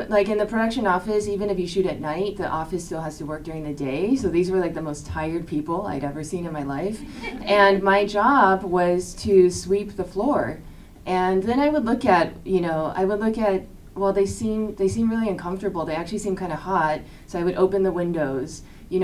like in the production office, even if you shoot at night, the office still has to work during the day. So these were like the most tired people I'd ever seen in my life. And my job was to sweep the floor. And then I would look at, well, they seem really uncomfortable. They actually seem kind of hot. So I would open the windows, then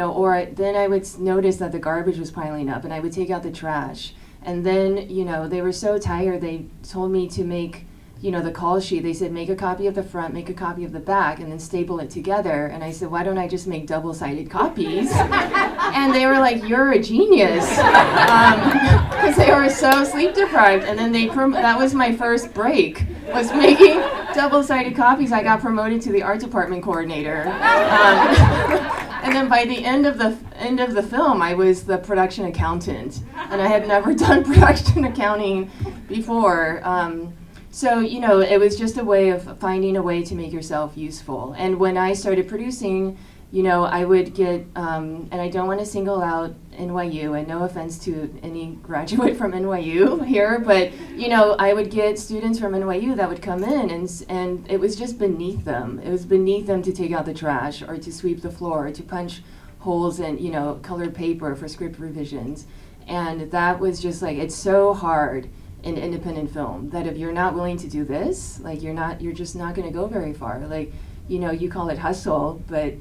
I would notice that the garbage was piling up and I would take out the trash. And then, they were so tired, they told me to make, the call sheet. They said, make a copy of the front, make a copy of the back, and then staple it together. And I said, why don't I just make double-sided copies? And they were like, you're a genius. Because they were so sleep deprived. And then that was my first break, was making double-sided copies. I got promoted to the art department coordinator. And then by the end of the film, I was the production accountant. And I had never done production accounting before. So, it was just a way of finding a way to make yourself useful. And when I started producing, I would get, and I don't want to single out NYU, and no offense to any graduate from NYU here, but, I would get students from NYU that would come in, and it was just beneath them. It was beneath them to take out the trash, or to sweep the floor, or to punch holes in, colored paper for script revisions. And that was just like, it's so hard in independent film that if you're not willing to do this, like you're just not going to go very far. Like, you call it hustle, but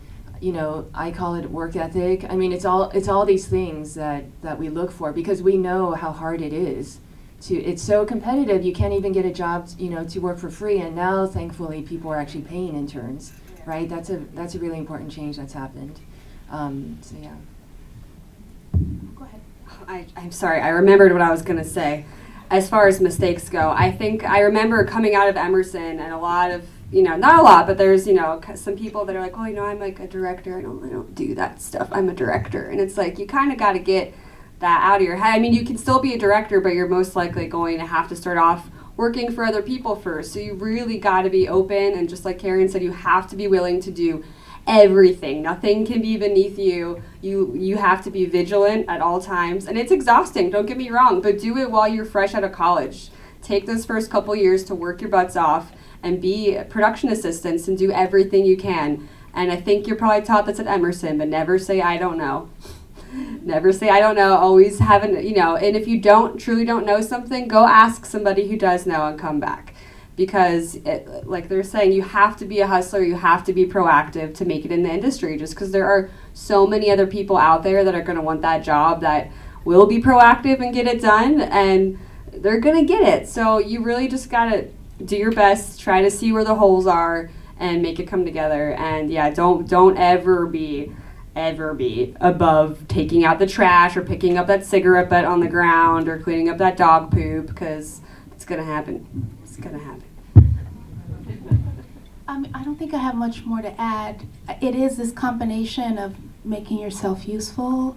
I call it work ethic. I mean, it's all these things that we look for because we know how hard it is. It's so competitive, you can't even get a job, to work for free. And now, thankfully, people are actually paying interns, right? That's a really important change that's happened. So yeah. Go ahead. I'm sorry. I remembered what I was going to say. As far as mistakes go, I think I remember coming out of Emerson and a lot of, not a lot, but there's, some people that are like, oh, I'm like a director. I don't do that stuff. I'm a director. And it's like, you kind of got to get that out of your head. I mean, you can still be a director, but you're most likely going to have to start off working for other people first. So you really got to be open. And just like Karin said, you have to be willing to do everything. Nothing can be beneath you. You have to be vigilant at all times. And it's exhausting, don't get me wrong, but do it while you're fresh out of college. Take those first couple years to work your butts off and be production assistants and do everything you can. And I think you're probably taught this at Emerson, but never say, I don't know. Never say, I don't know. Always have and if you truly don't know something, go ask somebody who does know and come back. Because, like they're saying, you have to be a hustler, you have to be proactive to make it in the industry, just because there are so many other people out there that are going to want that job that will be proactive and get it done, and they're going to get it. So you really just got to do your best, try to see where the holes are, and make it come together. And yeah, don't ever be above taking out the trash or picking up that cigarette butt on the ground or cleaning up that dog poop, because it's going to happen. It's going to happen. I don't think I have much more to add. It is this combination of making yourself useful,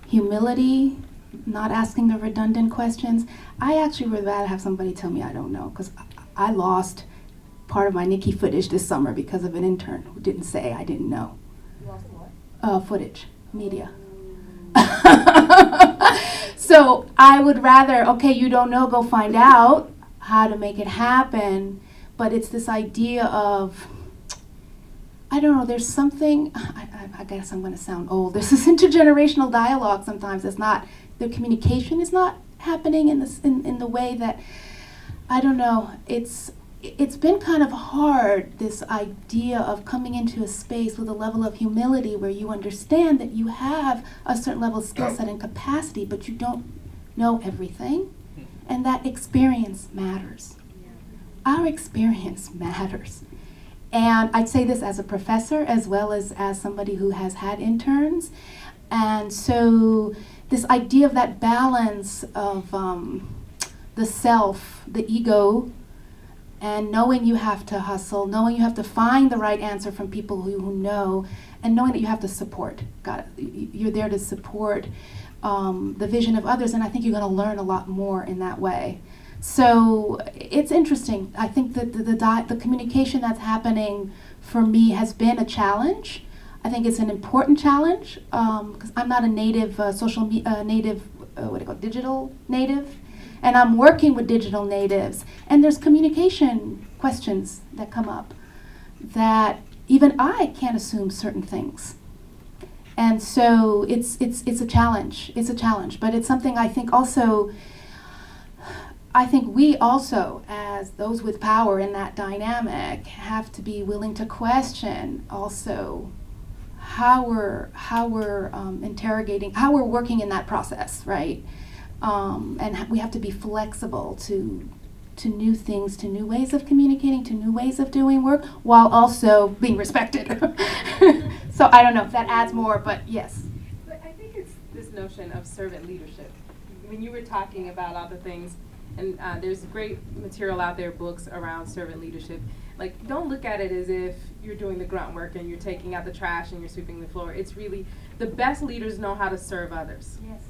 humility, not asking the redundant questions. I actually would rather have somebody tell me I don't know, because I lost part of my Nikki footage this summer because of an intern who didn't say I didn't know. You lost what? Footage, media. So I would rather, okay, you don't know, go find out how to make it happen. But it's this idea of, I don't know, there's something, I guess I'm going to sound old. There's this intergenerational dialogue sometimes that's not, the communication is not happening in the way that, I don't know, it's been kind of hard, this idea of coming into a space with a level of humility where you understand that you have a certain level of skill set and capacity, but you don't know everything, and that experience matters. Our experience matters. And I'd say this as a professor as well as somebody who has had interns. And so this idea of that balance of the self, the ego, and knowing you have to hustle, knowing you have to find the right answer from people who know, and knowing that you have to support. You're there to support the vision of others, and I think you're going to learn a lot more in that way. So it's interesting. I think that the communication that's happening for me has been a challenge. I think it's an important challenge because I'm not a native digital native, and I'm working with digital natives, and there's communication questions that come up that even I can't assume certain things. And so it's a challenge. It's a challenge, but it's something I think we also, as those with power in that dynamic, have to be willing to question also how we're interrogating, how we're working in that process, right? And we have to be flexible to new things, to new ways of communicating, to new ways of doing work, while also being respected. So I don't know if that adds more, but yes. But I think it's this notion of servant leadership. When you were talking about all the things, and there's great material out there, books around servant leadership. Like, don't look at it as if you're doing the grunt work and you're taking out the trash and you're sweeping the floor. It's really, the best leaders know how to serve others. Yes.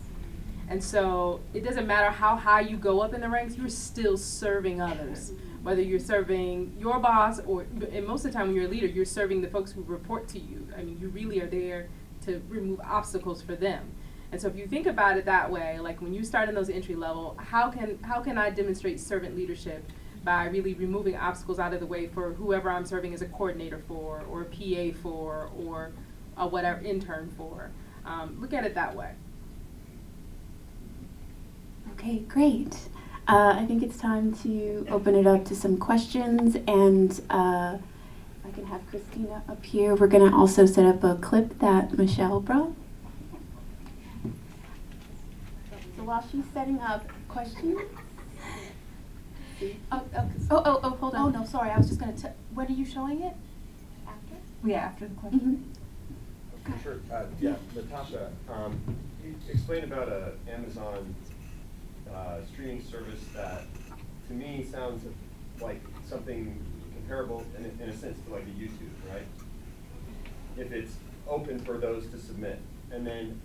And so it doesn't matter how high you go up in the ranks, you're still serving others. Whether you're serving your boss or, and most of the time when you're a leader, you're serving the folks who report to you. I mean, you really are there to remove obstacles for them. And so if you think about it that way, like when you start in those entry level, how can I demonstrate servant leadership? By really removing obstacles out of the way for whoever I'm serving as a coordinator for, or a PA for, or a whatever intern for. Look at it that way. Okay, great. I think it's time to open it up to some questions, and if I can have Christina up here. We're going to also set up a clip that Michèle brought. So while she's setting up questions. Oh, hold on. Oh, no, sorry. I was just going to when are you showing it? After? Yeah, after the question. Mm-hmm. Sure. Yeah, Natasha, you explained about an Amazon streaming service that, to me, sounds like something comparable, in a sense, to like a YouTube, right? If it's open for those to submit. And then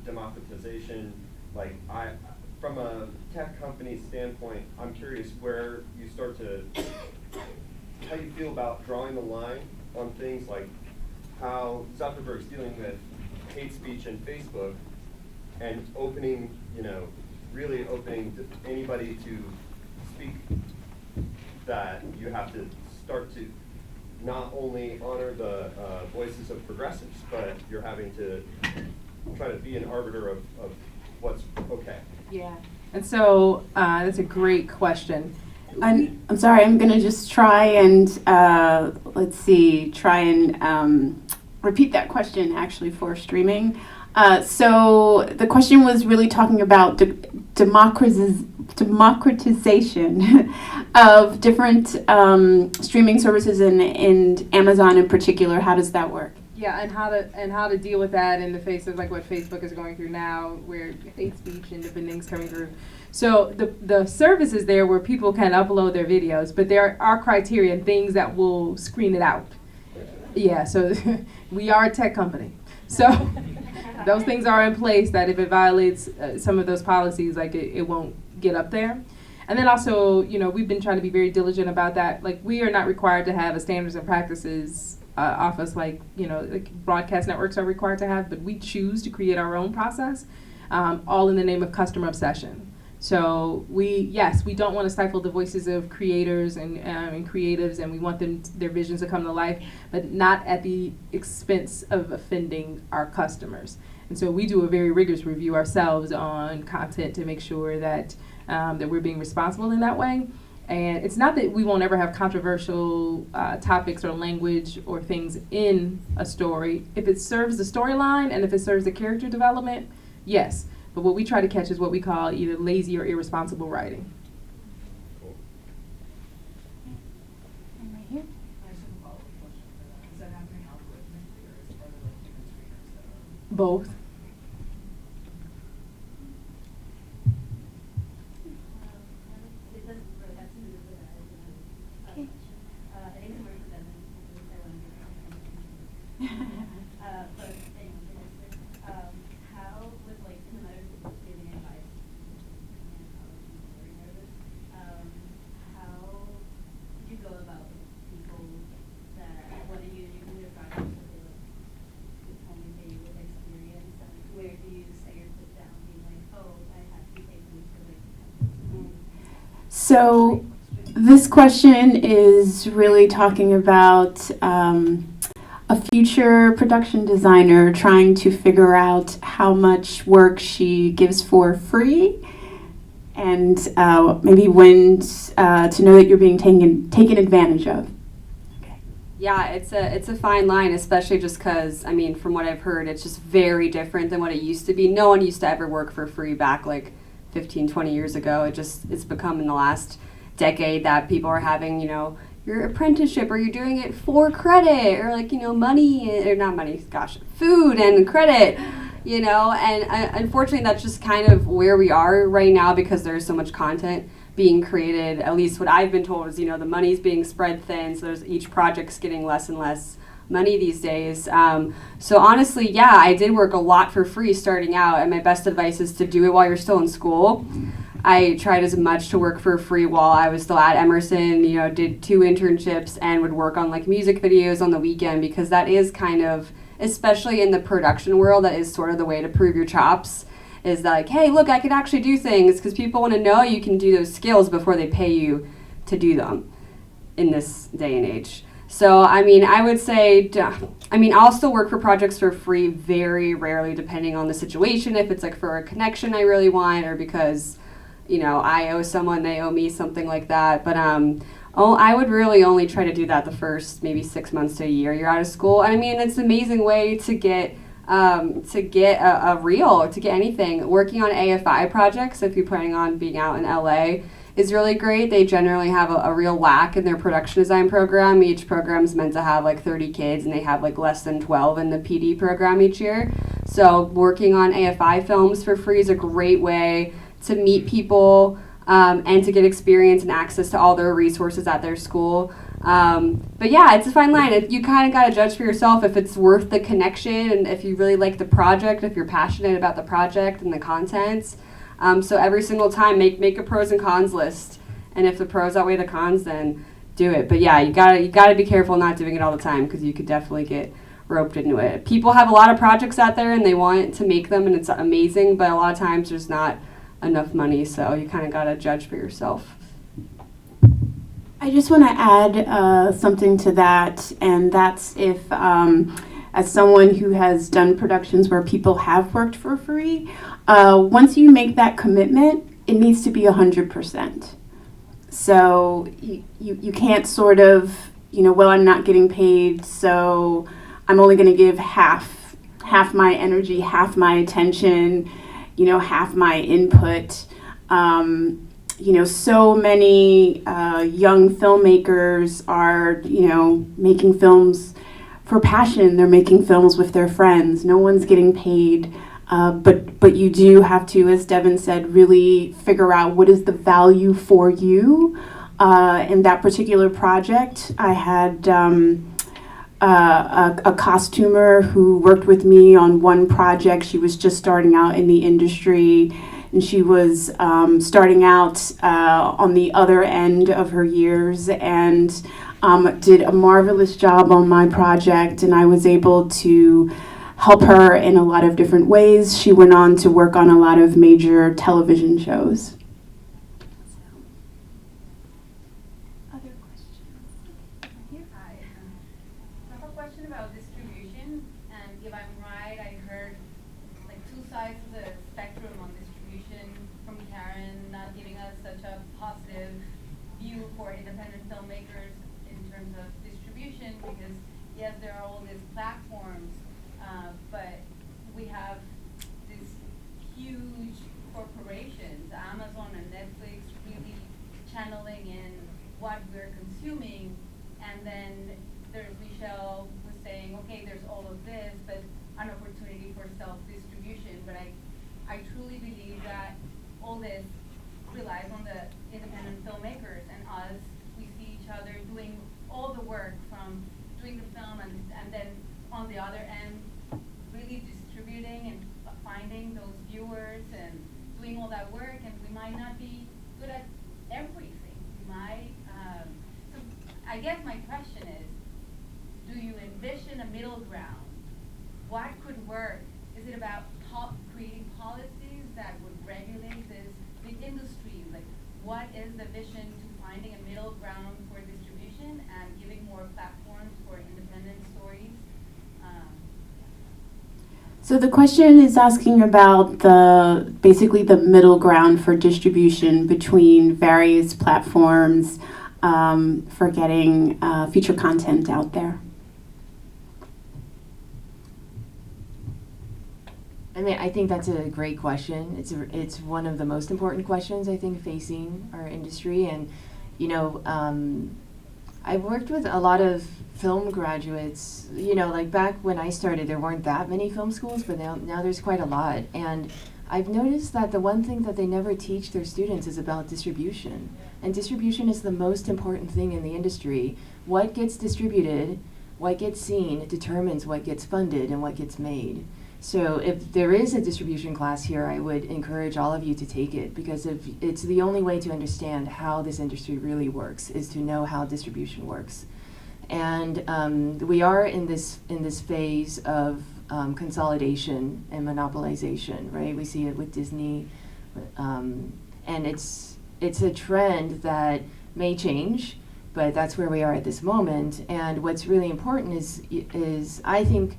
democratization, like from a tech company standpoint, I'm curious where you start to, how you feel about drawing the line on things like how Zuckerberg's dealing with hate speech in Facebook and opening, really opening to anybody to speak, that you have to start to not only honor the voices of progressives, but you're having to try to be an arbiter of what's okay. Yeah. And so that's a great question. I'm sorry, I'm going to just try and, repeat that question actually for streaming. So the question was really talking about democratization of different streaming services and Amazon in particular. How does that work? Yeah, and how to deal with that in the face of like what Facebook is going through now, where hate speech and different things coming through. So the service is there where people can upload their videos, but there are criteria and things that will screen it out. Yeah, so we are a tech company, so those things are in place that if it violates some of those policies, like it won't get up there. And then also, we've been trying to be very diligent about that. Like, we are not required to have a standards and practices office like broadcast networks are required to have, but we choose to create our own process, all in the name of customer obsession. So we don't want to stifle the voices of creators and creatives, and we want their visions to come to life, but not at the expense of offending our customers. And so we do a very rigorous review ourselves on content to make sure that that we're being responsible in that way. And it's not that we won't ever have controversial topics or language or things in a story. If it serves the storyline and if it serves the character development, yes. But what we try to catch is what we call either lazy or irresponsible writing. Cool. And right here. Both. Okay. But anyway, how would, like, in the matter of giving advice, and very nervous, how did you go about people that wanted you to do your projects that they would only pay you with experience, and where do you say your foot down, being like, oh, I have to pay them for like. So this question is really talking about a future production designer trying to figure out how much work she gives for free, and maybe when to know that you're being taken advantage of. Yeah, it's a fine line, especially just because, I mean, from what I've heard, it's just very different than what it used to be. No one used to ever work for free back like 15, 20 years ago. It's become in the last decade that people are having, your apprenticeship, or you're doing it for credit, or like, money, or not money, gosh, food and credit, and unfortunately that's just kind of where we are right now, because there's so much content being created. At least what I've been told is, the money's being spread thin, so each project's getting less and less money these days. So honestly, yeah, I did work a lot for free starting out, and my best advice is to do it while you're still in school. I tried as much to work for free while I was still at Emerson, did 2 internships and would work on like music videos on the weekend, because that is kind of, especially in the production world, that is sort of the way to prove your chops, is that like, hey, look, I can actually do things, because people want to know you can do those skills before they pay you to do them in this day and age. So, I mean, I would say, I'll still work for projects for free very rarely, depending on the situation. If it's like for a connection I really want, or because, I owe someone, they owe me, something like that. But I would really only try to do that the first maybe 6 months to a year you're out of school. And I mean, it's an amazing way to get a reel, to get anything. Working on AFI projects, if you're planning on being out in LA, is really great. They generally have a real lack in their production design program. Each program is meant to have like 30 kids, and they have like less than 12 in the PD program each year. So working on AFI films for free is a great way to meet people and to get experience and access to all their resources at their school. But yeah, it's a fine line. You kind of got to judge for yourself if it's worth the connection, and if you really like the project, if you're passionate about the project and the contents. So every single time, make a pros and cons list, and if the pros outweigh the cons, then do it. But yeah, you gotta be careful not doing it all the time, because you could definitely get roped into it. People have a lot of projects out there, and they want to make them, and it's amazing, but a lot of times there's not enough money, so you kind of gotta judge for yourself. I just want to add something to that, and that's if, as someone who has done productions where people have worked for free, once you make that commitment, it needs to be 100%. So you can't sort of, well, I'm not getting paid, so I'm only going to give half my energy, half my attention, half my input. So many young filmmakers are, making films for passion. They're making films with their friends. No one's getting paid. But you do have to, as Devynne said, really figure out what is the value for you. In that particular project, I had a costumer who worked with me on one project. She was just starting out in the industry, and she was starting out on the other end of her years, and did a marvelous job on my project, and I was able to help her in a lot of different ways. She went on to work on a lot of major television shows. Other questions? Hi. I have a question about distribution, and if I'm right, I heard like 2 sides of the spectrum on distribution from Karin, not giving us such a positive view for independent filmmakers in terms of distribution, because yes, there are all these platforms, but we have these huge corporations, Amazon and Netflix, really channeling in what we're consuming. And then there's Michèle who's saying, okay, there's all of this, but an opportunity for self-distribution. But I truly believe that all this relies on the independent filmmakers and us. We see each other doing all the work, from doing the film and then on the other end, really distributing and finding those viewers and doing all that work, and we might not be good at everything. We might, so I guess my question is, do you envision a middle ground? What could work? Is it about creating policies that would regulate this big industry? Like, what is the vision to finding a middle ground for distribution and giving more platforms for independent stories? So the question is asking about basically the middle ground for distribution between various platforms for getting feature content out there. I mean, I think that's a great question. It's one of the most important questions, I think, facing our industry. And, you know, I've worked with a lot of film graduates. You know, like back when I started, there weren't that many film schools, but now there's quite a lot. And I've noticed that the one thing that they never teach their students is about distribution. And distribution is the most important thing in the industry. What gets distributed, what gets seen, determines what gets funded and what gets made. So if there is a distribution class here, I would encourage all of you to take it, because if it's the only way to understand how this industry really works is to know how distribution works. And we are in this phase of consolidation and monopolization, right? We see it with Disney, and it's a trend that may change, but that's where we are at this moment. And what's really important is I think,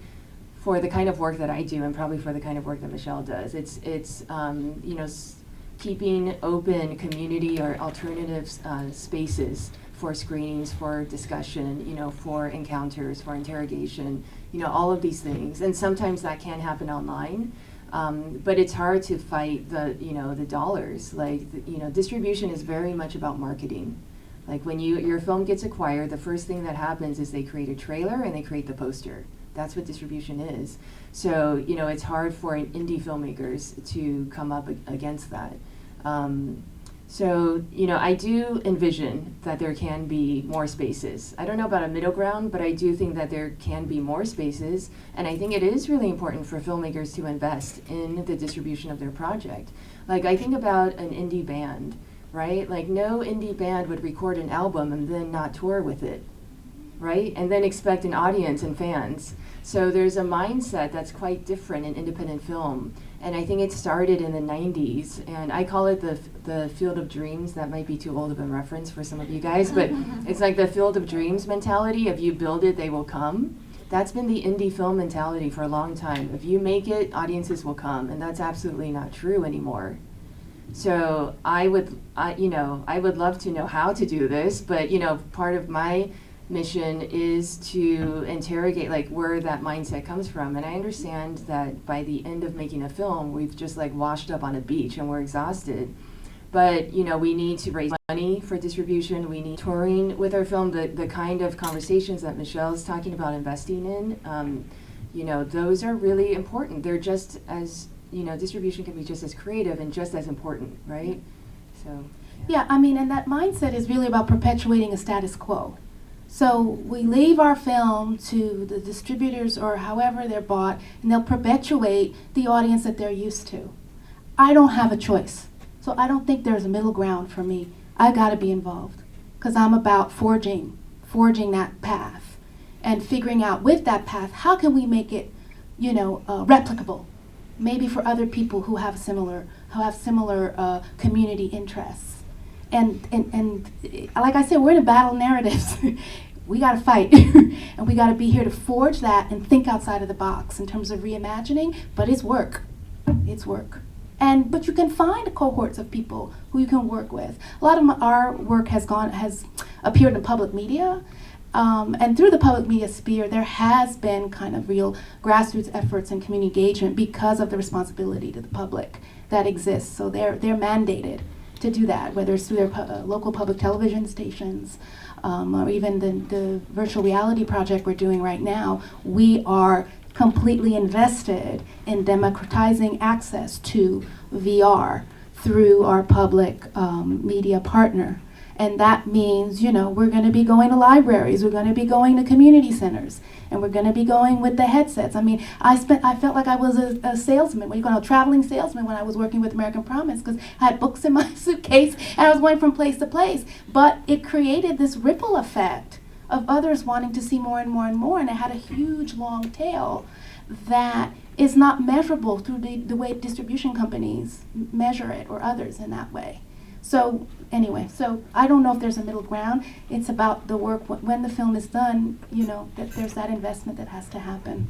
for the kind of work that I do, and probably for the kind of work that Michèle does, it's you know, keeping open community or alternative spaces for screenings, for discussion, you know, for encounters, for interrogation, you know, all of these things. And sometimes that can happen online, but it's hard to fight the dollars. Like, you know, distribution is very much about marketing. Like when your film gets acquired, the first thing that happens is they create a trailer and they create the poster. That's what distribution is. So, you know, it's hard for indie filmmakers to come up against that. So, you know, I do envision that there can be more spaces. I don't know about a middle ground, but I do think that there can be more spaces. And I think it is really important for filmmakers to invest in the distribution of their project. Like, I think about an indie band, right? Like, no indie band would record an album and then not tour with it, right? And then expect an audience and fans. So there's a mindset that's quite different in independent film. And I think it started in the 90s, and I call it the field of dreams. That might be too old of a reference for some of you guys, but it's like the field of dreams mentality. If you build it, they will come. That's been the indie film mentality for a long time. If you make it, audiences will come, and that's absolutely not true anymore. So I would love to know how to do this, but you know, part of my mission is to interrogate like where that mindset comes from. And I understand that by the end of making a film, we've just like washed up on a beach and we're exhausted. But you know, we need to raise money for distribution. We need touring with our film, the kind of conversations that Michèle's talking about investing in. You know, those are really important. They're just as, you know, distribution can be just as creative and just as important, right? So yeah, I mean, and that mindset is really about perpetuating a status quo. So we leave our film to the distributors or however they're bought, and they'll perpetuate the audience that they're used to. I don't have a choice. So I don't think there's a middle ground for me. I gotta be involved, because I'm about forging that path and figuring out with that path, how can we make it, you know, replicable, maybe for other people who have similar community interests. And like I said, we're in a battle narratives. We got to fight, and we got to be here to forge that and think outside of the box in terms of reimagining. But it's work. It's work. But you can find cohorts of people who you can work with. A lot of our work has appeared in public media, and through the public media sphere, there has been kind of real grassroots efforts and community engagement because of the responsibility to the public that exists. So they're mandated to do that, whether it's through their local public television stations, or even the virtual reality project we're doing right now. We are completely invested in democratizing access to VR through our public media partner. And that means, you know, we're going to be going to libraries, we're going to be going to community centers, and we're going to be going with the headsets. I mean, I felt like I was a salesman, a traveling salesman when I was working with American Promise, because I had books in my suitcase and I was going from place to place. But it created this ripple effect of others wanting to see more and more and more, and it had a huge long tail that is not measurable through the way distribution companies measure it, or others in that way. So anyway, so I don't know if there's a middle ground. It's about the work when the film is done, you know, that there's that investment that has to happen.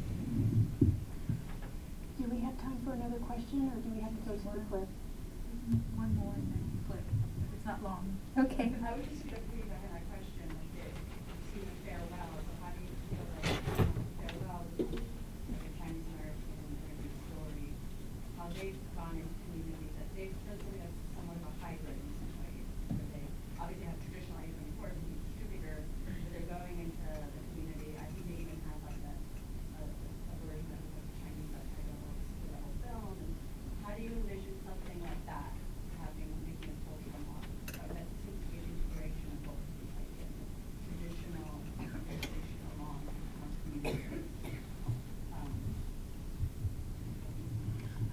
Do we have time for another question, or do we have to go to the clip? One more and then clip, if it's not long. Okay. I was just going to piggyback on that question, like see the farewell, so how do you feel like farewell, like a Chinese American story, how they've gone into communities that they've done something that's somewhat of a hybrid in some ways, where they obviously have traditional A24 as a distributor, but they're going into the community. I think they even have like a version of like Chinese subtitles for the whole film. And how do you envision something like that happening, making a full film on? That seems to be an integration of both these ideas, traditional and traditional along communities.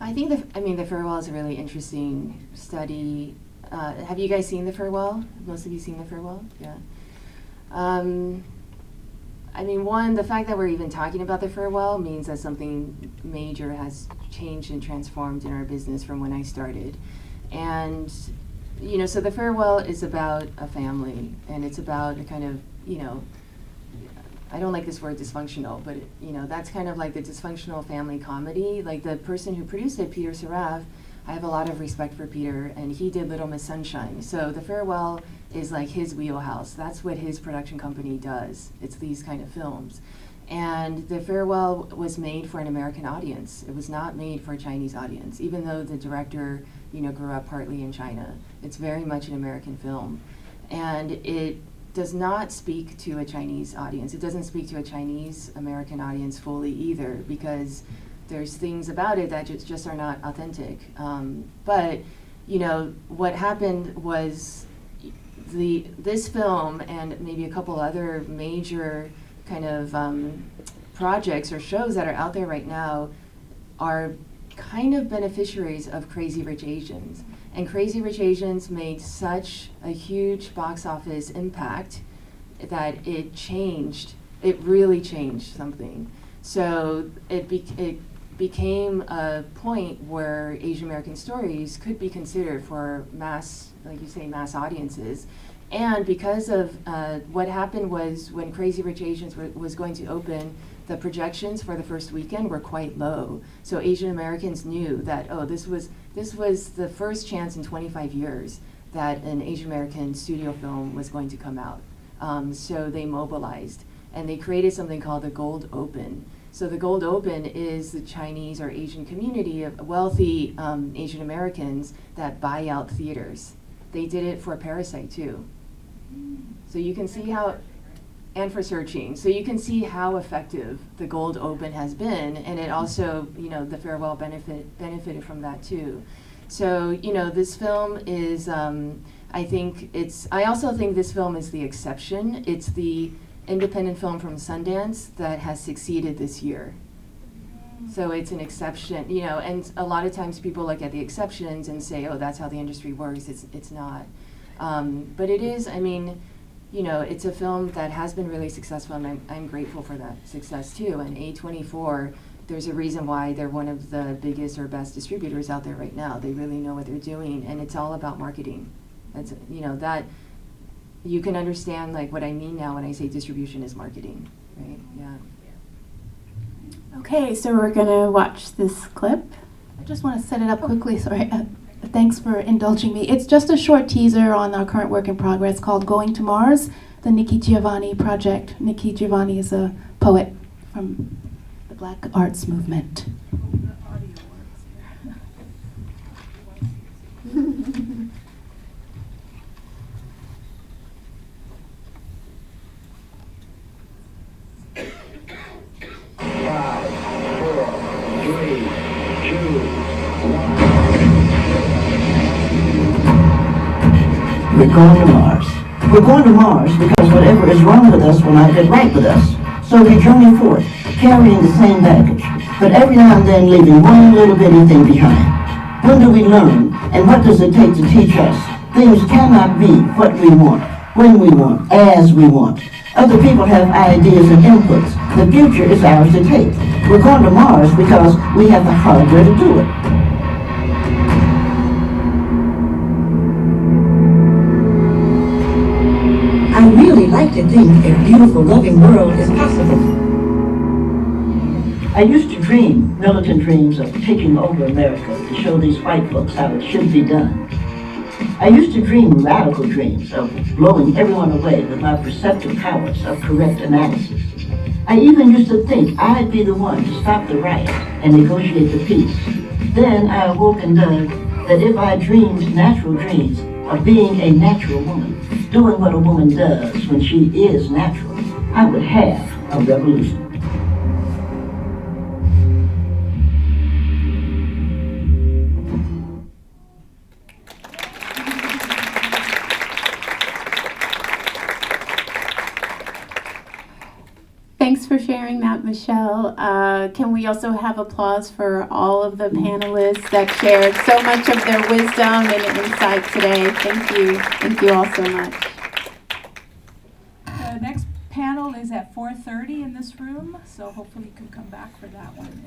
I think the farewell is a really interesting study. Have you guys seen the farewell? Most of you seen the farewell? Yeah. I mean, one, the fact that we're even talking about the farewell means that something major has changed and transformed in our business from when I started. And, you know, so the farewell is about a family, and it's about a kind of, you know, I don't like this word dysfunctional, but you know, that's kind of like the dysfunctional family comedy. Like the person who produced it, Peter Saraf, I have a lot of respect for Peter, and he did Little Miss Sunshine. So the farewell is like his wheelhouse. That's what his production company does. It's these kind of films. And the farewell was made for an American audience. It was not made for a Chinese audience, even though the director, you know, grew up partly in China. It's very much an American film. And it does not speak to a Chinese audience. It doesn't speak to a Chinese American audience fully either, because there's things about it that just are not authentic. But you know, what happened was this film and maybe a couple other major kind of projects or shows that are out there right now are kind of beneficiaries of Crazy Rich Asians. And Crazy Rich Asians made such a huge box office impact that it really changed something. So it became a point where Asian American stories could be considered for mass, like you say, mass audiences. And because of what happened was when Crazy Rich Asians was going to open, the projections for the first weekend were quite low. So Asian Americans knew that, oh, this was the first chance in 25 years that an Asian American studio film was going to come out. So they mobilized, and they created something called the Gold Open. So the Gold Open is the Chinese or Asian community of wealthy Asian Americans that buy out theaters. They did it for Parasite too. So you can see how, and for Searching. So you can see how effective the Gold Open has been, and it also, you know, the farewell benefited from that too. So, you know, this film is, I also think this film is the exception. It's the independent film from Sundance that has succeeded this year. So it's an exception, you know, and a lot of times people look at the exceptions and say, oh, that's how the industry works. It's not. But it is, I mean, you know, it's a film that has been really successful, and I'm grateful for that success too. And A24, there's a reason why they're one of the biggest or best distributors out there right now. They really know what they're doing, and it's all about marketing. That's, you know, that you can understand like what I mean now when I say distribution is marketing, right? Yeah. Okay, so we're gonna watch this clip. I just want to set it up quickly, sorry. Thanks for indulging me. It's just a short teaser on our current work in progress called Going to Mars, the Nikki Giovanni project. Nikki Giovanni is a poet from the Black arts movement. We're going to Mars. We're going to Mars because whatever is wrong with us will not get right with us. So we journey forth, carrying the same baggage, but every now and then leaving one little bitty thing behind. When do we learn, and what does it take to teach us? Things cannot be what we want, when we want, as we want. Other people have ideas and inputs. The future is ours to take. We're going to Mars because we have the hardware to do it. I really like to think a beautiful, loving world is possible. I used to dream militant dreams of taking over America to show these white folks how it should be done. I used to dream radical dreams of blowing everyone away with my perceptive powers of correct analysis. I even used to think I'd be the one to stop the riot and negotiate the peace. Then I awoke and learned that if I dreamed natural dreams of being a natural woman, doing what a woman does when she is natural, I would have a revolution. Thanks for sharing that, Michèle. Can we also have applause for all of the panelists that shared so much of their wisdom and insight today? Thank you. Thank you all so much. The next panel is at 4:30 in this room, so hopefully you can come back for that one.